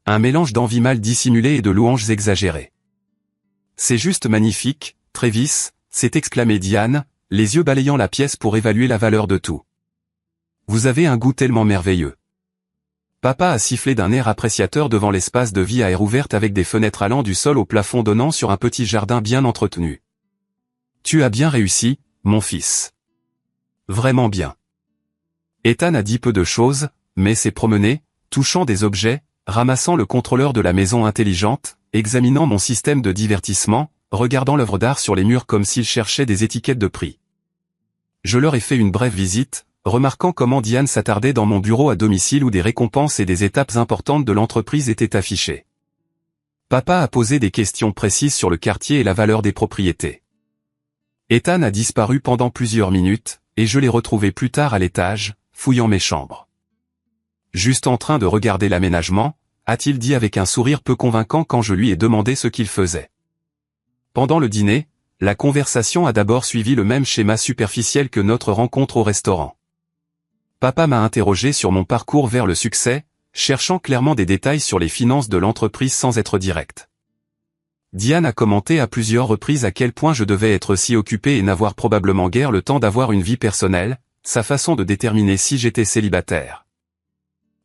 Un mélange d'envie mal dissimulée et de louanges exagérées. C'est juste magnifique, Travis, s'est exclamé Diane, les yeux balayant la pièce pour évaluer la valeur de tout. Vous avez un goût tellement merveilleux. Papa a sifflé d'un air appréciateur devant l'espace de vie à air ouverte avec des fenêtres allant du sol au plafond donnant sur un petit jardin bien entretenu. Tu as bien réussi, mon fils. Vraiment bien. Ethan a dit peu de choses, mais s'est promené, touchant des objets, ramassant le contrôleur de la maison intelligente, examinant mon système de divertissement, regardant l'œuvre d'art sur les murs comme s'il cherchait des étiquettes de prix. Je leur ai fait une brève visite, remarquant comment Diane s'attardait dans mon bureau à domicile où des récompenses et des étapes importantes de l'entreprise étaient affichées. Papa a posé des questions précises sur le quartier et la valeur des propriétés. Ethan a disparu pendant plusieurs minutes, et je l'ai retrouvé plus tard à l'étage, fouillant mes chambres. Juste en train de regarder l'aménagement, a-t-il dit avec un sourire peu convaincant quand je lui ai demandé ce qu'il faisait. Pendant le dîner, la conversation a d'abord suivi le même schéma superficiel que notre rencontre au restaurant. Papa m'a interrogé sur mon parcours vers le succès, cherchant clairement des détails sur les finances de l'entreprise sans être direct. Diane a commenté à plusieurs reprises à quel point je devais être si occupé et n'avoir probablement guère le temps d'avoir une vie personnelle, sa façon de déterminer si j'étais célibataire.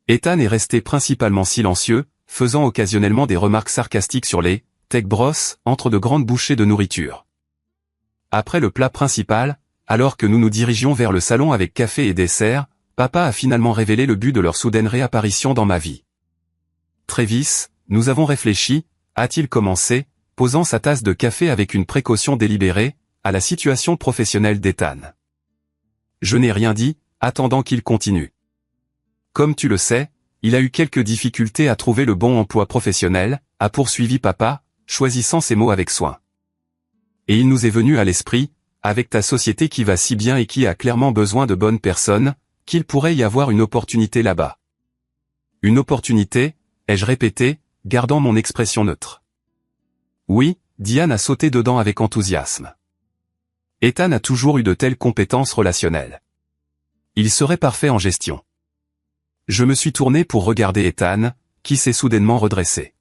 Ethan est resté principalement silencieux, faisant occasionnellement des remarques sarcastiques sur les « tech bros » entre de grandes bouchées de nourriture. Après le plat principal, alors que nous nous dirigions vers le salon avec café et dessert, papa a finalement révélé le but de leur soudaine réapparition dans ma vie. Travis, nous avons réfléchi, a-t-il commencé, posant sa tasse de café avec une précaution délibérée, à la situation professionnelle d'Ethan. Je n'ai rien dit, attendant qu'il continue. Comme tu le sais, il a eu quelques difficultés à trouver le bon emploi professionnel, a poursuivi papa, choisissant ses mots avec soin. Et il nous est venu à l'esprit, avec ta société qui va si bien et qui a clairement besoin de bonnes personnes, qu'il pourrait y avoir une opportunité là-bas. Une opportunité, ai-je répété, gardant mon expression neutre. Oui, Diane a sauté dedans avec enthousiasme. Ethan a toujours eu de telles compétences relationnelles. Il serait parfait en gestion. Je me suis tourné pour regarder Ethan, qui s'est soudainement redressé.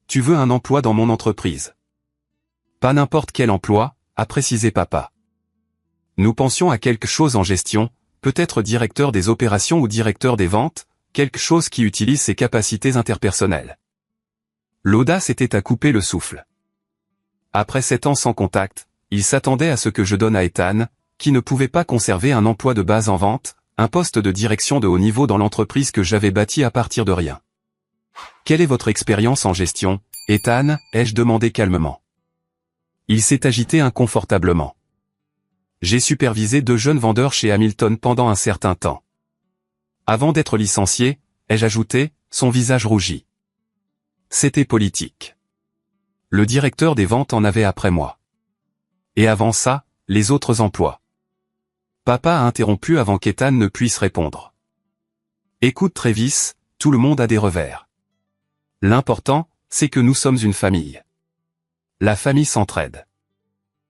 Tu veux un emploi dans mon entreprise? Pas n'importe quel emploi, a précisé papa. Nous pensions à quelque chose en gestion, peut-être directeur des opérations ou directeur des ventes, quelque chose qui utilise ses capacités interpersonnelles. L'audace était à couper le souffle. Après 7 ans sans contact, il s'attendait à ce que je donne à Ethan, qui ne pouvait pas conserver un emploi de base en vente, un poste de direction de haut niveau dans l'entreprise que j'avais bâtie à partir de rien. Quelle est votre expérience en gestion, Ethan, ai-je demandé calmement. Il s'est agité inconfortablement. J'ai supervisé 2 jeunes vendeurs chez Hamilton pendant un certain temps. Avant d'être licencié, ai-je ajouté, son visage rougi. C'était politique. Le directeur des ventes en avait après moi. Et avant ça, les autres emplois. Papa a interrompu avant qu'Ethan ne puisse répondre. Écoute Travis, tout le monde a des revers. L'important, c'est que nous sommes une famille. La famille s'entraide.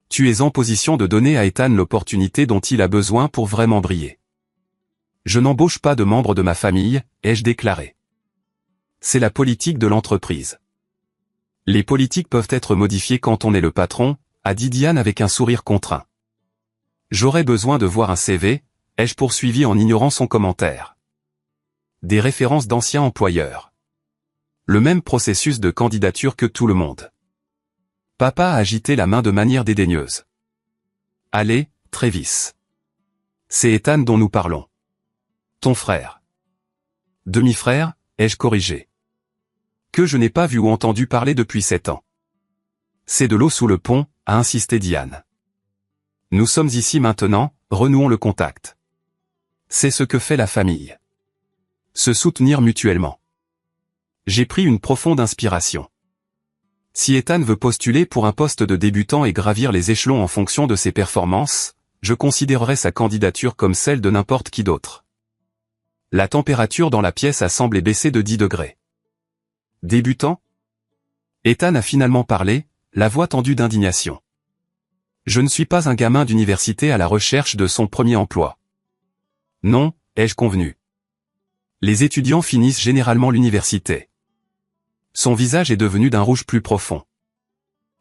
Tu es en position de donner à Ethan l'opportunité dont il a besoin pour vraiment briller. Je n'embauche pas de membres de ma famille, ai-je déclaré. C'est la politique de l'entreprise. Les politiques peuvent être modifiées quand on est le patron, a dit Diane avec un sourire contraint. J'aurais besoin de voir un CV, ai-je poursuivi en ignorant son commentaire. Des références d'anciens employeurs. Le même processus de candidature que tout le monde. Papa a agité la main de manière dédaigneuse. Allez, Travis. C'est Ethan dont nous parlons. Ton frère. Demi-frère, ai-je corrigé. Que je n'ai pas vu ou entendu parler depuis 7 ans. C'est de l'eau sous le pont, a insisté Diane. Nous sommes ici maintenant, renouons le contact. C'est ce que fait la famille. Se soutenir mutuellement. J'ai pris une profonde inspiration. Si Ethan veut postuler pour un poste de débutant et gravir les échelons en fonction de ses performances, je considérerai sa candidature comme celle de n'importe qui d'autre. La température dans la pièce a semblé baisser de 10 degrés. Débutant ? Ethan a finalement parlé, la voix tendue d'indignation. Je ne suis pas un gamin d'université à la recherche de son premier emploi. Non, ai-je convenu. Les étudiants finissent généralement l'université. Son visage est devenu d'un rouge plus profond.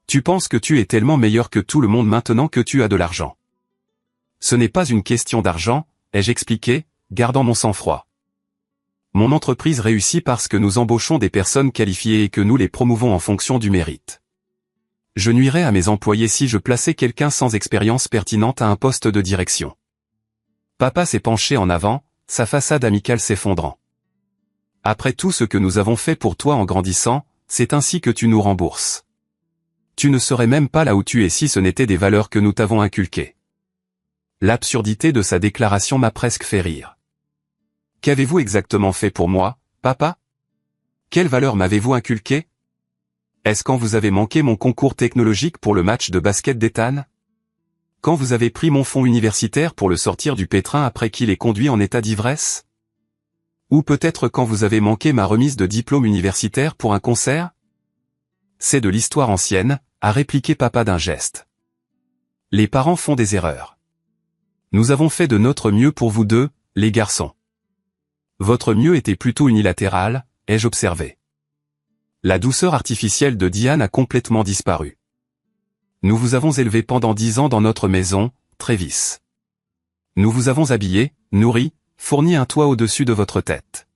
Tu penses que tu es tellement meilleur que tout le monde maintenant que tu as de l'argent. Ce n'est pas une question d'argent, ai-je expliqué, gardant mon sang-froid. Mon entreprise réussit parce que nous embauchons des personnes qualifiées et que nous les promouvons en fonction du mérite. Je nuirais à mes employés si je plaçais quelqu'un sans expérience pertinente à un poste de direction. Papa s'est penché en avant, sa façade amicale s'effondrant. Après tout ce que nous avons fait pour toi en grandissant, c'est ainsi que tu nous rembourses. Tu ne serais même pas là où tu es si ce n'étaient des valeurs que nous t'avons inculquées. L'absurdité de sa déclaration m'a presque fait rire. Qu'avez-vous exactement fait pour moi, papa? Quelles valeurs m'avez-vous inculquées? Est-ce quand vous avez manqué mon concours technologique pour le match de basket d'Ethan? Quand vous avez pris mon fonds universitaire pour le sortir du pétrin après qu'il ait conduit en état d'ivresse? Ou peut-être quand vous avez manqué ma remise de diplôme universitaire pour un concert? C'est de l'histoire ancienne, a répliqué papa d'un geste. Les parents font des erreurs. Nous avons fait de notre mieux pour vous deux, les garçons. Votre mieux était plutôt unilatéral, ai-je observé. La douceur artificielle de Diane a complètement disparu. Nous vous avons élevé pendant 10 ans dans notre maison, Travis. Nous vous avons habillé, nourri, fourni un toit au-dessus de votre tête.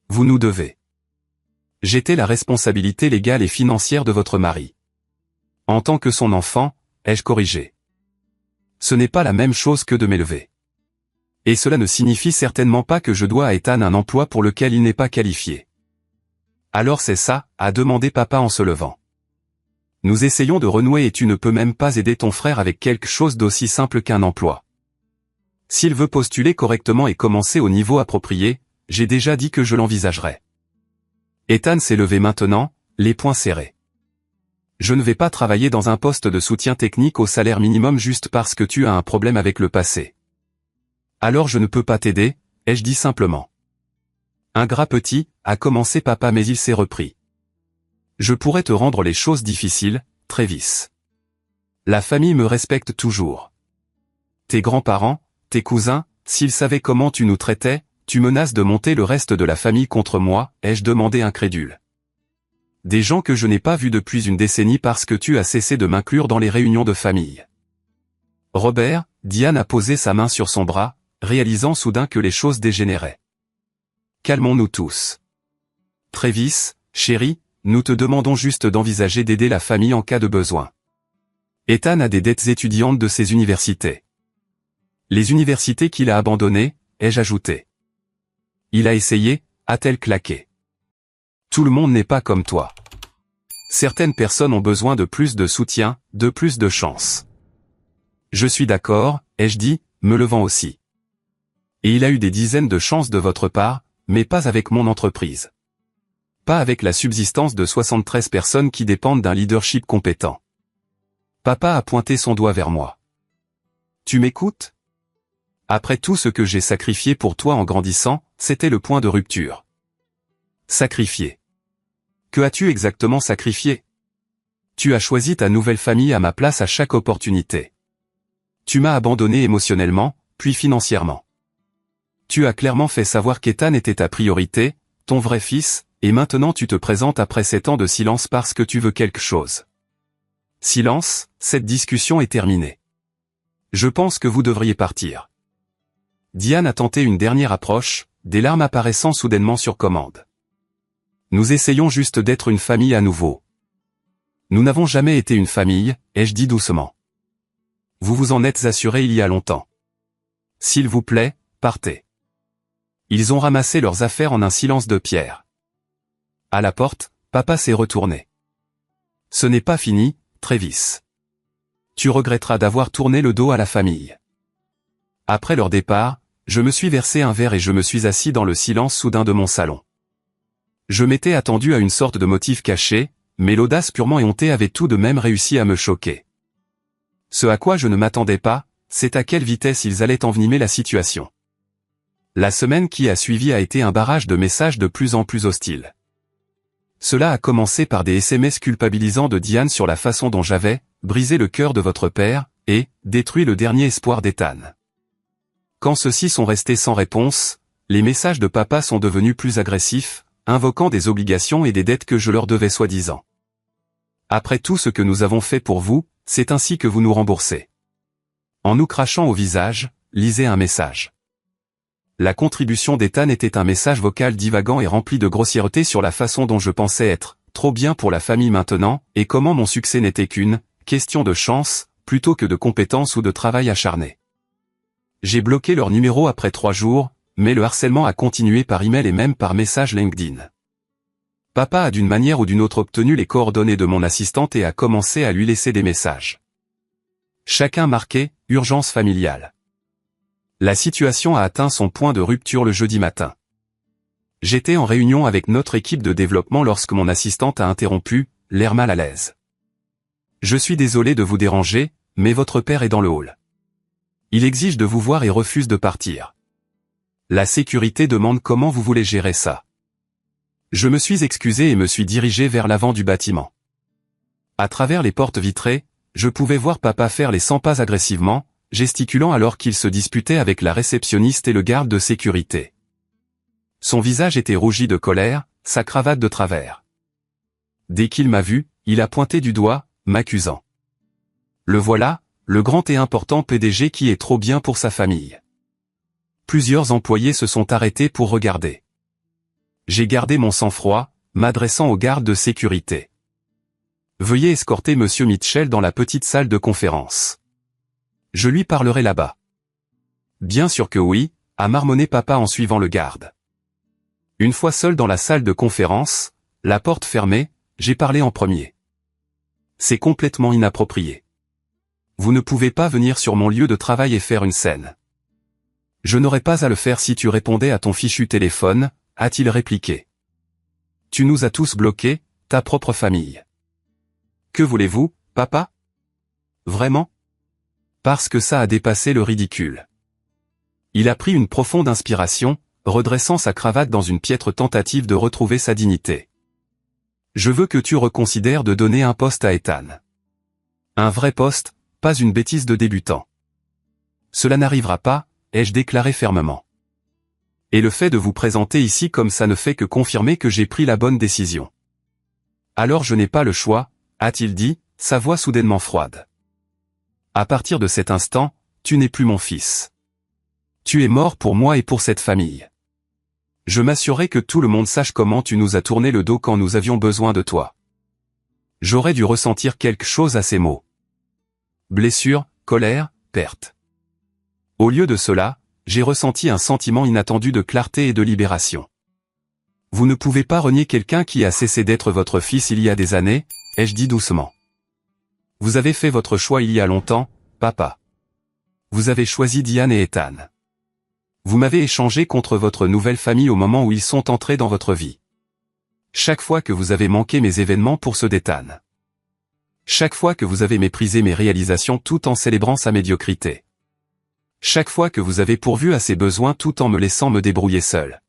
Vous nous devez. J'étais la responsabilité légale et financière de votre mari. En tant que son enfant, ai-je corrigé. Ce n'est pas la même chose que de m'élever. Et cela ne signifie certainement pas que je dois à Ethan un emploi pour lequel il n'est pas qualifié. Alors c'est ça, a demandé papa en se levant. Nous essayons de renouer et tu ne peux même pas aider ton frère avec quelque chose d'aussi simple qu'un emploi. S'il veut postuler correctement et commencer au niveau approprié, j'ai déjà dit que je l'envisagerai. Ethan s'est levé maintenant, les poings serrés. Je ne vais pas travailler dans un poste de soutien technique au salaire minimum juste parce que tu as un problème avec le passé. Alors je ne peux pas t'aider, ai-je dit simplement. Ingrat petit, a commencé papa mais il s'est repris. Je pourrais te rendre les choses difficiles, Travis. La famille me respecte toujours. Tes grands-parents, tes cousins, s'ils savaient comment tu nous traitais, tu menaces de monter le reste de la famille contre moi, ai-je demandé incrédule. Des gens que je n'ai pas vus depuis une décennie parce que tu as cessé de m'inclure dans les réunions de famille. Robert, Diane a posé sa main sur son bras, réalisant soudain que les choses dégénéraient. Calmons-nous tous. Travis, chéri, nous te demandons juste d'envisager d'aider la famille en cas de besoin. Ethan a des dettes étudiantes de ses universités. Les universités qu'il a abandonnées, ai-je ajouté. Il a essayé, a-t-elle claqué. Tout le monde n'est pas comme toi. Certaines personnes ont besoin de plus de soutien, de plus de chance. Je suis d'accord, ai-je dit, me levant aussi. Et il a eu des dizaines de chances de votre part, mais pas avec mon entreprise. Pas avec la subsistance de 73 personnes qui dépendent d'un leadership compétent. Papa a pointé son doigt vers moi. Tu m'écoutes? Après tout ce que j'ai sacrifié pour toi en grandissant, c'était le point de rupture. Sacrifié. Que as-tu exactement sacrifié? Tu as choisi ta nouvelle famille à ma place à chaque opportunité. Tu m'as abandonné émotionnellement, puis financièrement. Tu as clairement fait savoir qu'Ethan était ta priorité, ton vrai fils, et maintenant tu te présentes après 7 ans de silence parce que tu veux quelque chose. Silence, cette discussion est terminée. Je pense que vous devriez partir. Diane a tenté une dernière approche, des larmes apparaissant soudainement sur commande. Nous essayons juste d'être une famille à nouveau. Nous n'avons jamais été une famille, ai-je dit doucement. Vous vous en êtes assuré il y a longtemps. S'il vous plaît, partez. Ils ont ramassé leurs affaires en un silence de pierre. À la porte, papa s'est retourné. Ce n'est pas fini, Travis. Tu regretteras d'avoir tourné le dos à la famille. Après leur départ, je me suis versé un verre et je me suis assis dans le silence soudain de mon salon. Je m'étais attendu à une sorte de motif caché, mais l'audace purement éhontée avait tout de même réussi à me choquer. Ce à quoi je ne m'attendais pas, c'est à quelle vitesse ils allaient envenimer la situation. La semaine qui a suivi a été un barrage de messages de plus en plus hostiles. Cela a commencé par des SMS culpabilisants de Diane sur la façon dont j'avais brisé le cœur de votre père et détruit le dernier espoir d'Ethan. Quand ceux-ci sont restés sans réponse, les messages de papa sont devenus plus agressifs, invoquant des obligations et des dettes que je leur devais soi-disant. Après tout ce que nous avons fait pour vous, c'est ainsi que vous nous remboursez. En nous crachant au visage, lisez un message. La contribution d'Ethan était un message vocal divagant et rempli de grossièreté sur la façon dont je pensais être trop bien pour la famille maintenant, et comment mon succès n'était qu'une question de chance, plutôt que de compétence ou de travail acharné. J'ai bloqué leur numéro après 3 jours, mais le harcèlement a continué par email et même par message LinkedIn. Papa a d'une manière ou d'une autre obtenu les coordonnées de mon assistante et a commencé à lui laisser des messages. Chacun marqué « Urgence familiale ». La situation a atteint son point de rupture le jeudi matin. J'étais en réunion avec notre équipe de développement lorsque mon assistante a interrompu, l'air mal à l'aise. Je suis désolé de vous déranger, mais votre père est dans le hall. Il exige de vous voir et refuse de partir. La sécurité demande comment vous voulez gérer ça. Je me suis excusé et me suis dirigé vers l'avant du bâtiment. À travers les portes vitrées, je pouvais voir papa faire les 100 pas agressivement, gesticulant alors qu'il se disputait avec la réceptionniste et le garde de sécurité. Son visage était rougi de colère, sa cravate de travers. Dès qu'il m'a vu, il a pointé du doigt, m'accusant. Le voilà, le grand et important PDG qui est trop bien pour sa famille. Plusieurs employés se sont arrêtés pour regarder. J'ai gardé mon sang-froid, m'adressant au garde de sécurité. Veuillez escorter Monsieur Mitchell dans la petite salle de conférence. Je lui parlerai là-bas. Bien sûr que oui, a marmonné papa en suivant le garde. Une fois seul dans la salle de conférence, la porte fermée, j'ai parlé en premier. C'est complètement inapproprié. Vous ne pouvez pas venir sur mon lieu de travail et faire une scène. Je n'aurais pas à le faire si tu répondais à ton fichu téléphone, a-t-il répliqué. Tu nous as tous bloqués, ta propre famille. Que voulez-vous, papa? Vraiment? Parce que ça a dépassé le ridicule. Il a pris une profonde inspiration, redressant sa cravate dans une piètre tentative de retrouver sa dignité. Je veux que tu reconsidères de donner un poste à Ethan. Un vrai poste, pas une bêtise de débutant. Cela n'arrivera pas, ai-je déclaré fermement. Et le fait de vous présenter ici comme ça ne fait que confirmer que j'ai pris la bonne décision. Alors je n'ai pas le choix, a-t-il dit, sa voix soudainement froide. À partir de cet instant, tu n'es plus mon fils. Tu es mort pour moi et pour cette famille. Je m'assurerai que tout le monde sache comment tu nous as tourné le dos quand nous avions besoin de toi. J'aurais dû ressentir quelque chose à ces mots. blessure, colère, perte. Au lieu de cela, j'ai ressenti un sentiment inattendu de clarté et de libération. Vous ne pouvez pas renier quelqu'un qui a cessé d'être votre fils il y a des années, ai-je dit doucement. Vous avez fait votre choix il y a longtemps, papa. Vous avez choisi Diane et Ethan. Vous m'avez échangé contre votre nouvelle famille au moment où ils sont entrés dans votre vie. Chaque fois que vous avez manqué mes événements pour ceux d'Ethan. Chaque fois que vous avez méprisé mes réalisations tout en célébrant sa médiocrité. Chaque fois que vous avez pourvu à ses besoins tout en me laissant me débrouiller seul.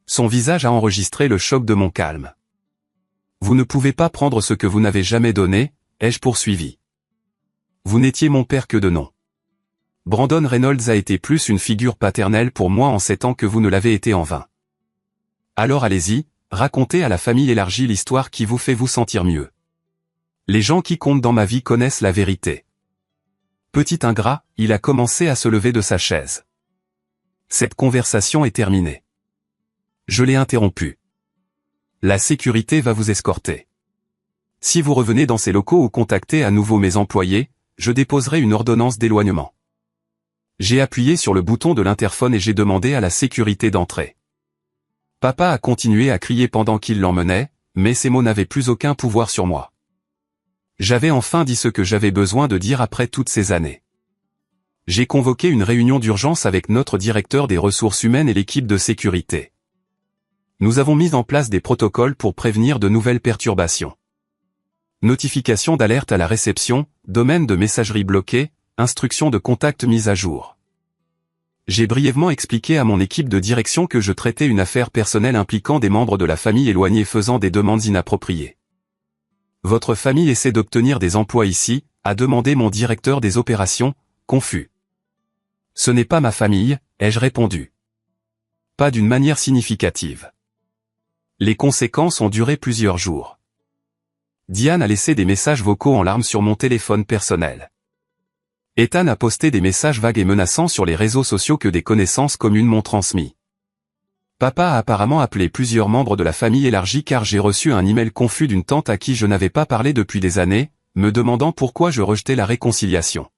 Son visage a enregistré le choc de mon calme. Vous ne pouvez pas prendre ce que vous n'avez jamais donné, ai-je poursuivi. Vous n'étiez mon père que de nom. Brandon Reynolds a été plus une figure paternelle pour moi en 7 ans que vous ne l'avez été en 20. Alors allez-y, racontez à la famille élargie l'histoire qui vous fait vous sentir mieux. Les gens qui comptent dans ma vie connaissent la vérité. Petit ingrat, il a commencé à se lever de sa chaise. Cette conversation est terminée. Je l'ai interrompu. La sécurité va vous escorter. Si vous revenez dans ces locaux ou contactez à nouveau mes employés, je déposerai une ordonnance d'éloignement. J'ai appuyé sur le bouton de l'interphone et j'ai demandé à la sécurité d'entrer. Papa a continué à crier pendant qu'il l'emmenait, mais ces mots n'avaient plus aucun pouvoir sur moi. J'avais enfin dit ce que j'avais besoin de dire après toutes ces années. J'ai convoqué une réunion d'urgence avec notre directeur des ressources humaines et l'équipe de sécurité. Nous avons mis en place des protocoles pour prévenir de nouvelles perturbations. Notification d'alerte à la réception, domaine de messagerie bloqué, instruction de contact mise à jour. J'ai brièvement expliqué à mon équipe de direction que je traitais une affaire personnelle impliquant des membres de la famille éloignés faisant des demandes inappropriées. Votre famille essaie d'obtenir des emplois ici, a demandé mon directeur des opérations, confus. Ce n'est pas ma famille, ai-je répondu. Pas d'une manière significative. Les conséquences ont duré plusieurs jours. Diane a laissé des messages vocaux en larmes sur mon téléphone personnel. Ethan a posté des messages vagues et menaçants sur les réseaux sociaux que des connaissances communes m'ont transmis. Papa a apparemment appelé plusieurs membres de la famille élargie car j'ai reçu un email confus d'une tante à qui je n'avais pas parlé depuis des années, me demandant pourquoi je rejetais la réconciliation.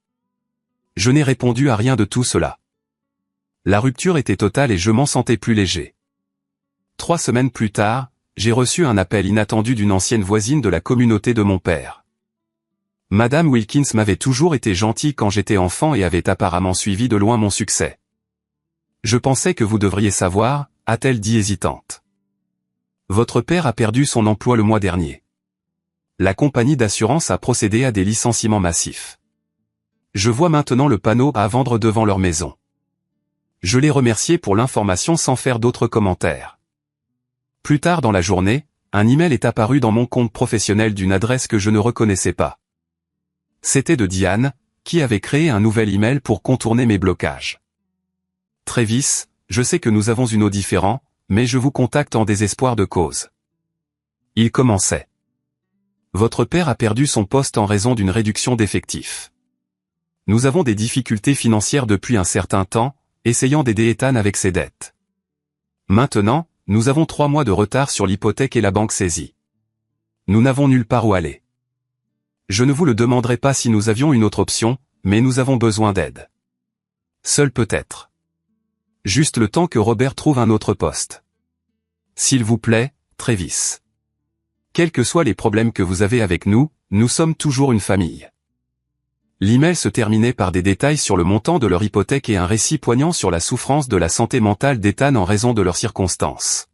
Je n'ai répondu à rien de tout cela. La rupture était totale et je m'en sentais plus léger. 3 semaines plus tard, j'ai reçu un appel inattendu d'une ancienne voisine de la communauté de mon père. Madame Wilkins m'avait toujours été gentille quand j'étais enfant et avait apparemment suivi de loin mon succès. Je pensais que vous devriez savoir, a-t-elle dit hésitante. Votre père a perdu son emploi le mois dernier. La compagnie d'assurance a procédé à des licenciements massifs. Je vois maintenant le panneau à vendre devant leur maison. Je l'ai remercié pour l'information sans faire d'autres commentaires. Plus tard dans la journée, un email est apparu dans mon compte professionnel d'une adresse que je ne reconnaissais pas. C'était de Diane, qui avait créé un nouvel email pour contourner mes blocages. Travis, je sais que nous avons une eau différente, mais je vous contacte en désespoir de cause. Il commençait. Votre père a perdu son poste en raison d'une réduction d'effectifs. Nous avons des difficultés financières depuis un certain temps, essayant d'aider Ethan avec ses dettes. Maintenant, nous avons 3 mois de retard sur l'hypothèque et la banque saisie. Nous n'avons nulle part où aller. Je ne vous le demanderai pas si nous avions une autre option, mais nous avons besoin d'aide. Seul peut-être. Juste le temps que Robert trouve un autre poste. S'il vous plaît, Travis. Quels que soient les problèmes que vous avez avec nous, nous sommes toujours une famille. L'email se terminait par des détails sur le montant de leur hypothèque et un récit poignant sur la souffrance de la santé mentale d'Ethan en raison de leurs circonstances.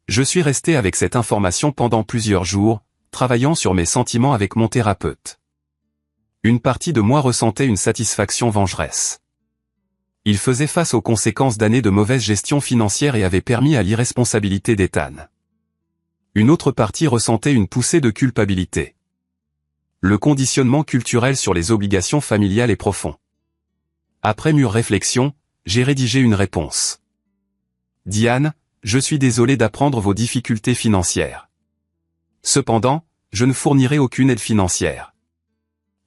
Je suis resté avec cette information pendant plusieurs jours, travaillant sur mes sentiments avec mon thérapeute. Une partie de moi ressentait une satisfaction vengeresse. Il faisait face aux conséquences d'années de mauvaise gestion financière et avait permis à l'irresponsabilité d'Ethan. Une autre partie ressentait une poussée de culpabilité. Le conditionnement culturel sur les obligations familiales est profond. Après mûre réflexion, j'ai rédigé une réponse. Diane, je suis désolé d'apprendre vos difficultés financières. Cependant, je ne fournirai aucune aide financière.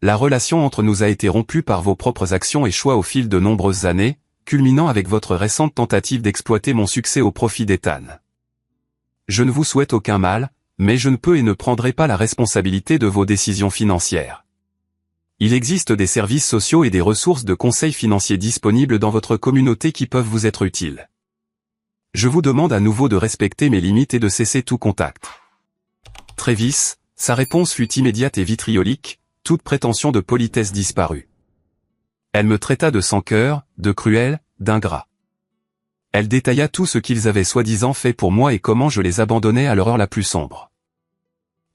La relation entre nous a été rompue par vos propres actions et choix au fil de nombreuses années, culminant avec votre récente tentative d'exploiter mon succès au profit d'Ethan. Je ne vous souhaite aucun mal, mais je ne peux et ne prendrai pas la responsabilité de vos décisions financières. Il existe des services sociaux et des ressources de conseil financier disponibles dans votre communauté qui peuvent vous être utiles. Je vous demande à nouveau de respecter mes limites et de cesser tout contact. Travis, sa réponse fut immédiate et vitriolique, toute prétention de politesse disparut. Elle me traita de sans-cœur, de cruel, d'ingrat. Elle détailla tout ce qu'ils avaient soi-disant fait pour moi et comment je les abandonnais à leur heure la plus sombre.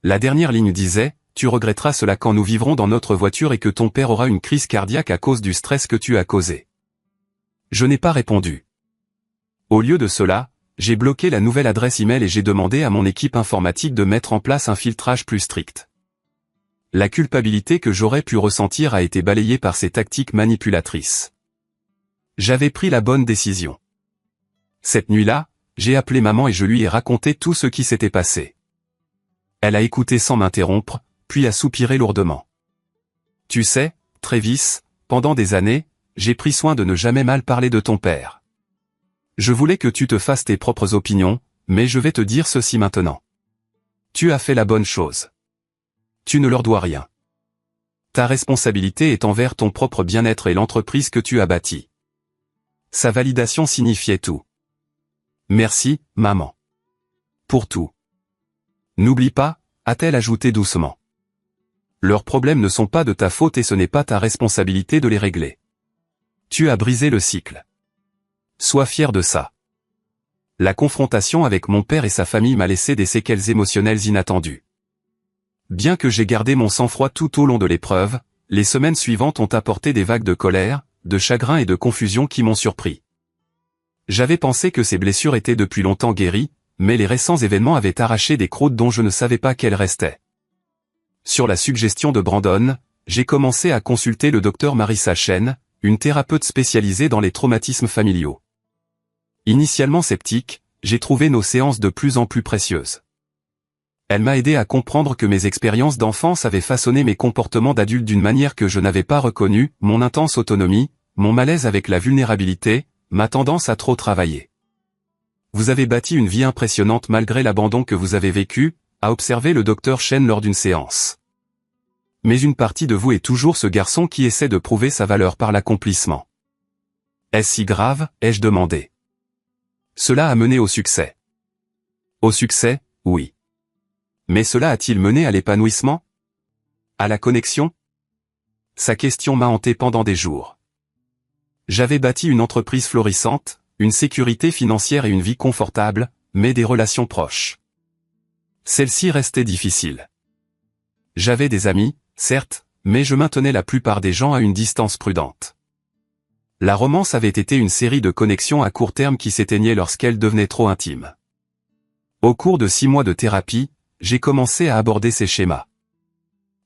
La dernière ligne disait, « Tu regretteras cela quand nous vivrons dans notre voiture et que ton père aura une crise cardiaque à cause du stress que tu as causé. » Je n'ai pas répondu. Au lieu de cela, j'ai bloqué la nouvelle adresse email et j'ai demandé à mon équipe informatique de mettre en place un filtrage plus strict. La culpabilité que j'aurais pu ressentir a été balayée par ces tactiques manipulatrices. J'avais pris la bonne décision. Cette nuit-là, j'ai appelé maman et je lui ai raconté tout ce qui s'était passé. Elle a écouté sans m'interrompre, puis a soupiré lourdement. Tu sais, Travis, pendant des années, j'ai pris soin de ne jamais mal parler de ton père. Je voulais que tu te fasses tes propres opinions, mais je vais te dire ceci maintenant. Tu as fait la bonne chose. Tu ne leur dois rien. Ta responsabilité est envers ton propre bien-être et l'entreprise que tu as bâtie. Sa validation signifiait tout. Merci, maman. Pour tout. N'oublie pas, a-t-elle ajouté doucement. Leurs problèmes ne sont pas de ta faute et ce n'est pas ta responsabilité de les régler. Tu as brisé le cycle. Sois fier de ça. La confrontation avec mon père et sa famille m'a laissé des séquelles émotionnelles inattendues. Bien que j'ai gardé mon sang-froid tout au long de l'épreuve, les semaines suivantes ont apporté des vagues de colère, de chagrin et de confusion qui m'ont surpris. J'avais pensé que ces blessures étaient depuis longtemps guéries, mais les récents événements avaient arraché des croûtes dont je ne savais pas qu'elles restaient. Sur la suggestion de Brandon, j'ai commencé à consulter le docteur Marissa Chen, une thérapeute spécialisée dans les traumatismes familiaux. Initialement sceptique, j'ai trouvé nos séances de plus en plus précieuses. Elle m'a aidé à comprendre que mes expériences d'enfance avaient façonné mes comportements d'adulte d'une manière que je n'avais pas reconnue, mon intense autonomie, mon malaise avec la vulnérabilité, ma tendance à trop travailler. Vous avez bâti une vie impressionnante malgré l'abandon que vous avez vécu, a observé le docteur Chen lors d'une séance. Mais une partie de vous est toujours ce garçon qui essaie de prouver sa valeur par l'accomplissement. Est-ce si grave, ai-je demandé. Cela a mené au succès. Au succès, oui. Mais cela a-t-il mené à l'épanouissement? À la connexion? Sa question m'a hanté pendant des jours. J'avais bâti une entreprise florissante, une sécurité financière et une vie confortable, mais des relations proches. Celles-ci restaient difficiles. J'avais des amis, certes, mais je maintenais la plupart des gens à une distance prudente. La romance avait été une série de connexions à court terme qui s'éteignaient lorsqu'elles devenaient trop intimes. Au cours de 6 mois de thérapie, j'ai commencé à aborder ces schémas.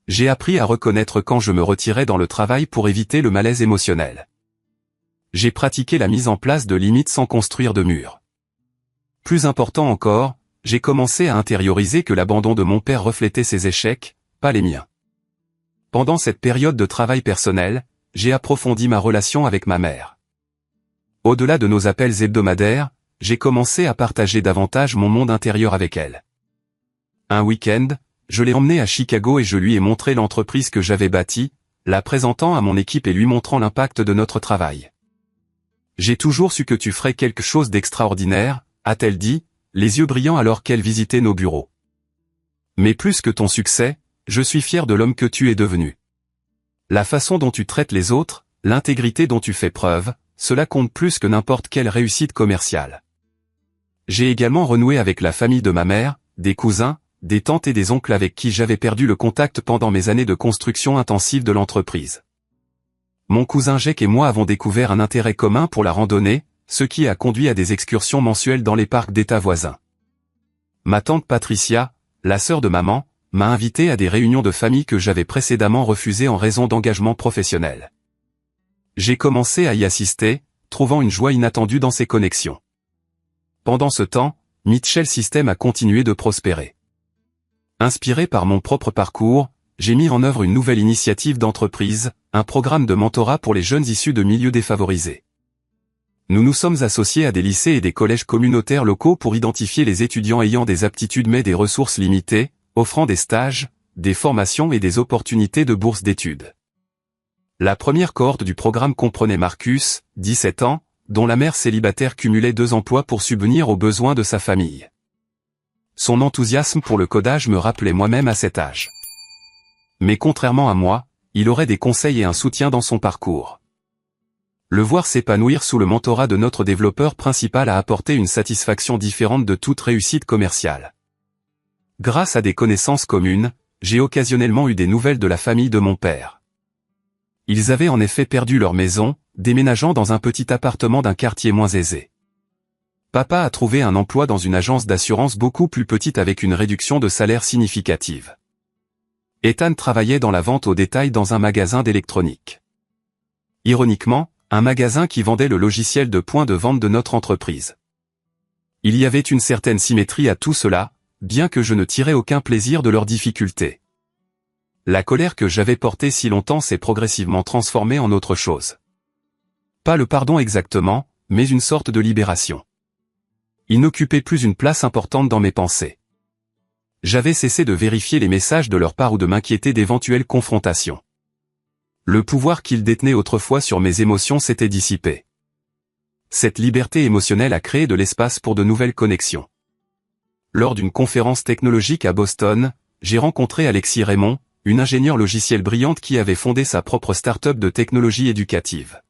J'ai appris à reconnaître quand je me retirais dans le travail pour éviter le malaise émotionnel. J'ai pratiqué la mise en place de limites sans construire de murs. Plus important encore, j'ai commencé à intérioriser que l'abandon de mon père reflétait ses échecs, pas les miens. Pendant cette période de travail personnel, j'ai approfondi ma relation avec ma mère. Au-delà de nos appels hebdomadaires, j'ai commencé à partager davantage mon monde intérieur avec elle. Un week-end, je l'ai emmenée à Chicago et je lui ai montré l'entreprise que j'avais bâtie, la présentant à mon équipe et lui montrant l'impact de notre travail. J'ai toujours su que tu ferais quelque chose d'extraordinaire, a-t-elle dit, les yeux brillants alors qu'elle visitait nos bureaux. Mais plus que ton succès, je suis fier de l'homme que tu es devenu. La façon dont tu traites les autres, l'intégrité dont tu fais preuve, cela compte plus que n'importe quelle réussite commerciale. J'ai également renoué avec la famille de ma mère, des cousins, des tantes et des oncles avec qui j'avais perdu le contact pendant mes années de construction intensive de l'entreprise. Mon cousin Jake et moi avons découvert un intérêt commun pour la randonnée, ce qui a conduit à des excursions mensuelles dans les parcs d'État voisins. Ma tante Patricia, la sœur de maman, m'a invité à des réunions de famille que j'avais précédemment refusées en raison d'engagement professionnel. J'ai commencé à y assister, trouvant une joie inattendue dans ces connexions. Pendant ce temps, Mitchell System a continué de prospérer. Inspiré par mon propre parcours, j'ai mis en œuvre une nouvelle initiative d'entreprise, un programme de mentorat pour les jeunes issus de milieux défavorisés. Nous nous sommes associés à des lycées et des collèges communautaires locaux pour identifier les étudiants ayant des aptitudes mais des ressources limitées, offrant des stages, des formations et des opportunités de bourse d'études. La première cohorte du programme comprenait Marcus, 17 ans, dont la mère célibataire cumulait 2 emplois pour subvenir aux besoins de sa famille. Son enthousiasme pour le codage me rappelait moi-même à cet âge. Mais contrairement à moi, il aurait des conseils et un soutien dans son parcours. Le voir s'épanouir sous le mentorat de notre développeur principal a apporté une satisfaction différente de toute réussite commerciale. Grâce à des connaissances communes, j'ai occasionnellement eu des nouvelles de la famille de mon père. Ils avaient en effet perdu leur maison, déménageant dans un petit appartement d'un quartier moins aisé. Papa a trouvé un emploi dans une agence d'assurance beaucoup plus petite avec une réduction de salaire significative. Ethan travaillait dans la vente au détail dans un magasin d'électronique. Ironiquement, un magasin qui vendait le logiciel de point de vente de notre entreprise. Il y avait une certaine symétrie à tout cela, bien que je ne tirais aucun plaisir de leurs difficultés. La colère que j'avais portée si longtemps s'est progressivement transformée en autre chose. Pas le pardon exactement, mais une sorte de libération. Il n'occupait plus une place importante dans mes pensées. J'avais cessé de vérifier les messages de leur part ou de m'inquiéter d'éventuelles confrontations. Le pouvoir qu'ils détenaient autrefois sur mes émotions s'était dissipé. Cette liberté émotionnelle a créé de l'espace pour de nouvelles connexions. Lors d'une conférence technologique à Boston, j'ai rencontré Alexis Raymond, une ingénieure logicielle brillante qui avait fondé sa propre start-up de technologie éducative.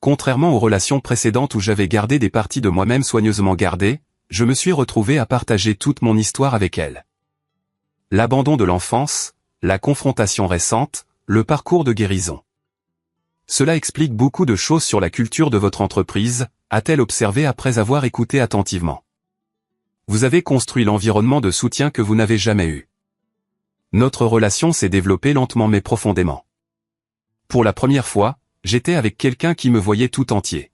Contrairement aux relations précédentes où j'avais gardé des parties de moi-même soigneusement gardées, je me suis retrouvé à partager toute mon histoire avec elle. L'abandon de l'enfance, la confrontation récente, le parcours de guérison. Cela explique beaucoup de choses sur la culture de votre entreprise, a-t-elle observé après avoir écouté attentivement. Vous avez construit l'environnement de soutien que vous n'avez jamais eu. Notre relation s'est développée lentement mais profondément. Pour la première fois, j'étais avec quelqu'un qui me voyait tout entier.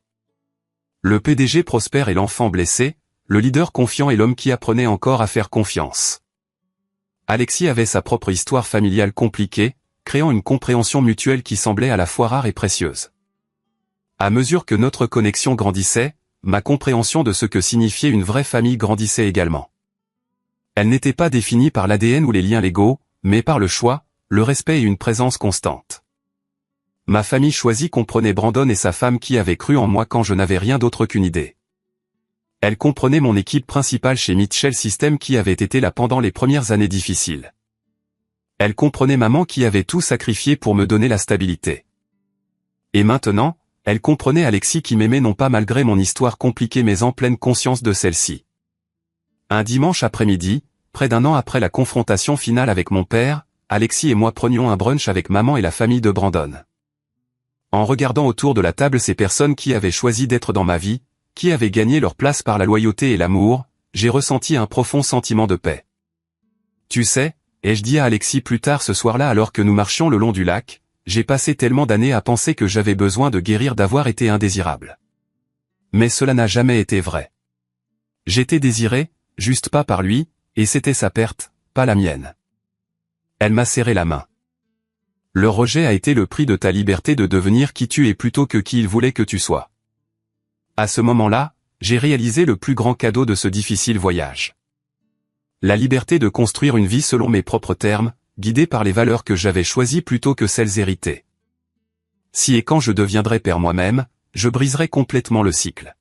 Le PDG prospère et l'enfant blessé, le leader confiant et l'homme qui apprenait encore à faire confiance. Alexis avait sa propre histoire familiale compliquée, créant une compréhension mutuelle qui semblait à la fois rare et précieuse. À mesure que notre connexion grandissait, ma compréhension de ce que signifiait une vraie famille grandissait également. Elle n'était pas définie par l'ADN ou les liens légaux, mais par le choix, le respect et une présence constante. Ma famille choisie comprenait Brandon et sa femme qui avaient cru en moi quand je n'avais rien d'autre qu'une idée. Elle comprenait mon équipe principale chez Mitchell System qui avait été là pendant les premières années difficiles. Elle comprenait maman qui avait tout sacrifié pour me donner la stabilité. Et maintenant, elle comprenait Alexis qui m'aimait non pas malgré mon histoire compliquée mais en pleine conscience de celle-ci. Un dimanche après-midi, près d'1 an après la confrontation finale avec mon père, Alexis et moi prenions un brunch avec maman et la famille de Brandon. En regardant autour de la table ces personnes qui avaient choisi d'être dans ma vie, qui avaient gagné leur place par la loyauté et l'amour, j'ai ressenti un profond sentiment de paix. Tu sais, ai-je dit à Alexis plus tard ce soir-là alors que nous marchions le long du lac, j'ai passé tellement d'années à penser que j'avais besoin de guérir d'avoir été indésirable. Mais cela n'a jamais été vrai. J'étais désiré, juste pas par lui, et c'était sa perte, pas la mienne. Elle m'a serré la main. Le rejet a été le prix de ta liberté de devenir qui tu es plutôt que qui il voulait que tu sois. À ce moment-là, j'ai réalisé le plus grand cadeau de ce difficile voyage. La liberté de construire une vie selon mes propres termes, guidée par les valeurs que j'avais choisies plutôt que celles héritées. Si et quand je deviendrai père moi-même, je briserai complètement le cycle.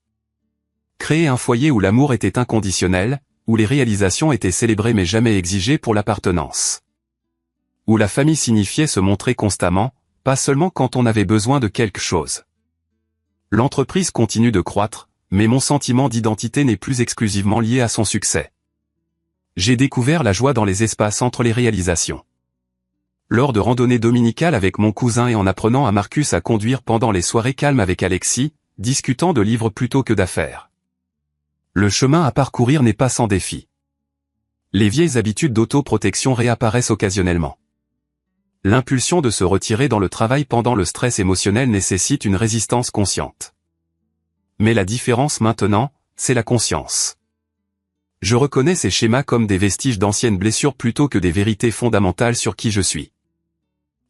Créer un foyer où l'amour était inconditionnel, où les réalisations étaient célébrées mais jamais exigées pour l'appartenance. Où la famille signifiait se montrer constamment, pas seulement quand on avait besoin de quelque chose. L'entreprise continue de croître, mais mon sentiment d'identité n'est plus exclusivement lié à son succès. J'ai découvert la joie dans les espaces entre les réalisations. Lors de randonnées dominicales avec mon cousin et en apprenant à Marcus à conduire pendant les soirées calmes avec Alexis, discutant de livres plutôt que d'affaires. Le chemin à parcourir n'est pas sans défi. Les vieilles habitudes d'autoprotection réapparaissent occasionnellement. L'impulsion de se retirer dans le travail pendant le stress émotionnel nécessite une résistance consciente. Mais la différence maintenant, c'est la conscience. Je reconnais ces schémas comme des vestiges d'anciennes blessures plutôt que des vérités fondamentales sur qui je suis.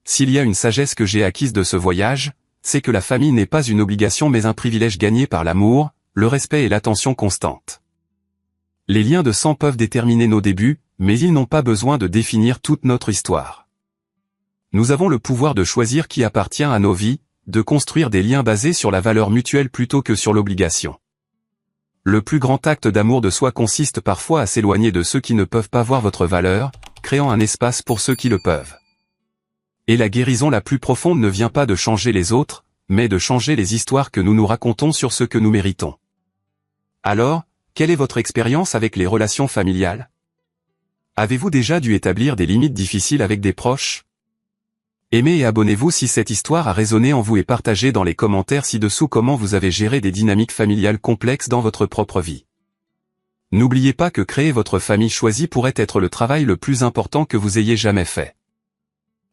S'il y a une sagesse que j'ai acquise de ce voyage, c'est que la famille n'est pas une obligation mais un privilège gagné par l'amour, le respect et l'attention constante. Les liens de sang peuvent déterminer nos débuts, mais ils n'ont pas besoin de définir toute notre histoire. Nous avons le pouvoir de choisir qui appartient à nos vies, de construire des liens basés sur la valeur mutuelle plutôt que sur l'obligation. Le plus grand acte d'amour de soi consiste parfois à s'éloigner de ceux qui ne peuvent pas voir votre valeur, créant un espace pour ceux qui le peuvent. Et la guérison la plus profonde ne vient pas de changer les autres, mais de changer les histoires que nous nous racontons sur ce que nous méritons. Alors, quelle est votre expérience avec les relations familiales? Avez-vous déjà dû établir des limites difficiles avec des proches? Aimez et abonnez-vous si cette histoire a résonné en vous et partagez dans les commentaires ci-dessous comment vous avez géré des dynamiques familiales complexes dans votre propre vie. N'oubliez pas que créer votre famille choisie pourrait être le travail le plus important que vous ayez jamais fait.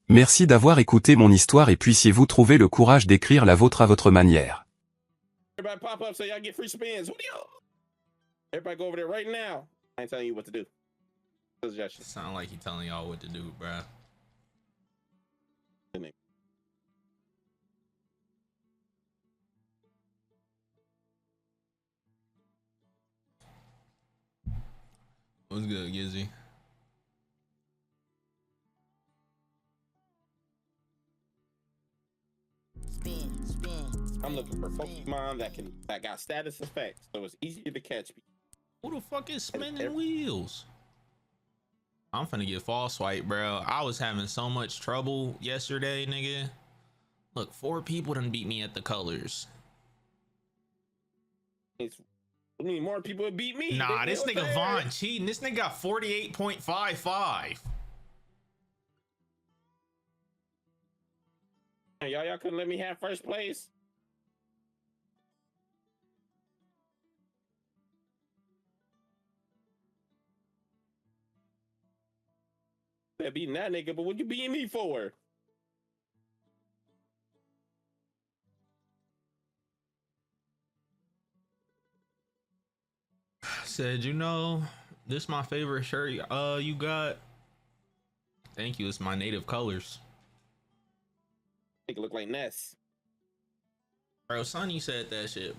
Merci d'avoir écouté mon histoire et puissiez-vous trouver le courage d'écrire la vôtre à votre manière. Everybody pop up so y'all get free spins. Everybody go over there right now. I ain't telling you what to do. Sound like he telling y'all what to do, bruh. What's good, Gizzy? I'm looking for Pokemon that got status effects, so it's easier to catch people. Who the fuck is spinning wheels? I'm finna get fall swipe, bro. I was having so much trouble yesterday, nigga. Look, 4 people done beat me at the colors. I mean, more people would beat me. Nah, this nigga Vaughn cheating. This nigga got 48.55. Y'all couldn't let me have first place. They're beating that nigga, but what you beating me for? Said, you know, this my favorite shirt you got. Thank you, it's my native colors. Make it look like Ness. Bro, Sonny said that shit,